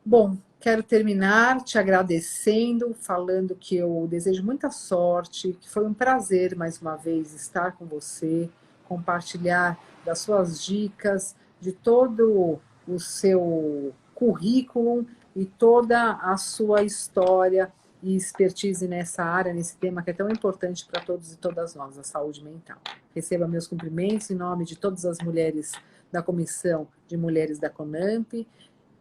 Bom, quero terminar te agradecendo, falando que eu desejo muita sorte, que foi um prazer mais uma vez estar com você, compartilhar das suas dicas, de todo o seu currículo e toda a sua história e expertise nessa área, nesse tema que é tão importante para todos e todas nós, a saúde mental. Receba meus cumprimentos em nome de todas as mulheres da Comissão de Mulheres da CONAMP,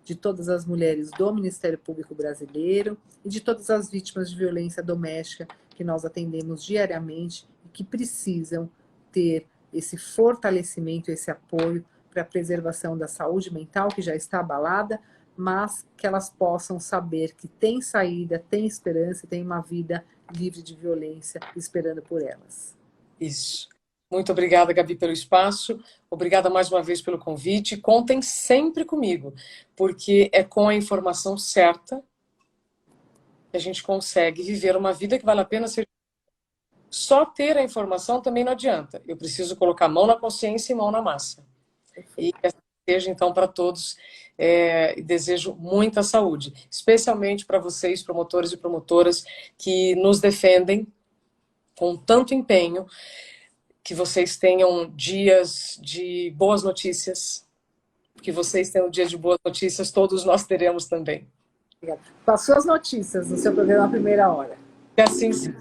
de todas as mulheres do Ministério Público Brasileiro e de todas as vítimas de violência doméstica que nós atendemos diariamente e que precisam ter esse fortalecimento, esse apoio para a preservação da saúde mental, que já está abalada, mas que elas possam saber que tem saída, tem esperança e tem uma vida livre de violência esperando por elas. Isso. Muito obrigada, Gabi, pelo espaço. Obrigada mais uma vez pelo convite. Contem sempre comigo, porque é com a informação certa que a gente consegue viver uma vida que vale a pena ser. Só ter a informação também não adianta. Eu preciso colocar mão na consciência e mão na massa. E que seja, então, para todos. Desejo muita saúde, especialmente para vocês, promotores e promotoras, que nos defendem com tanto empenho. Que vocês tenham dias de boas notícias, que vocês tenham dias de boas notícias, todos nós teremos também. Obrigada. Com as suas notícias no seu programa à primeira hora. E assim sim.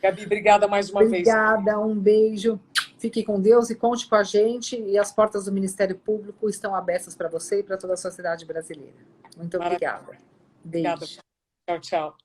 Gabi, obrigada mais uma vez. Obrigada, um beijo. Fique com Deus e conte com a gente. E as portas do Ministério Público estão abertas para você e para toda a sociedade brasileira. Muito obrigada. Beijo. Obrigada. Tchau, tchau.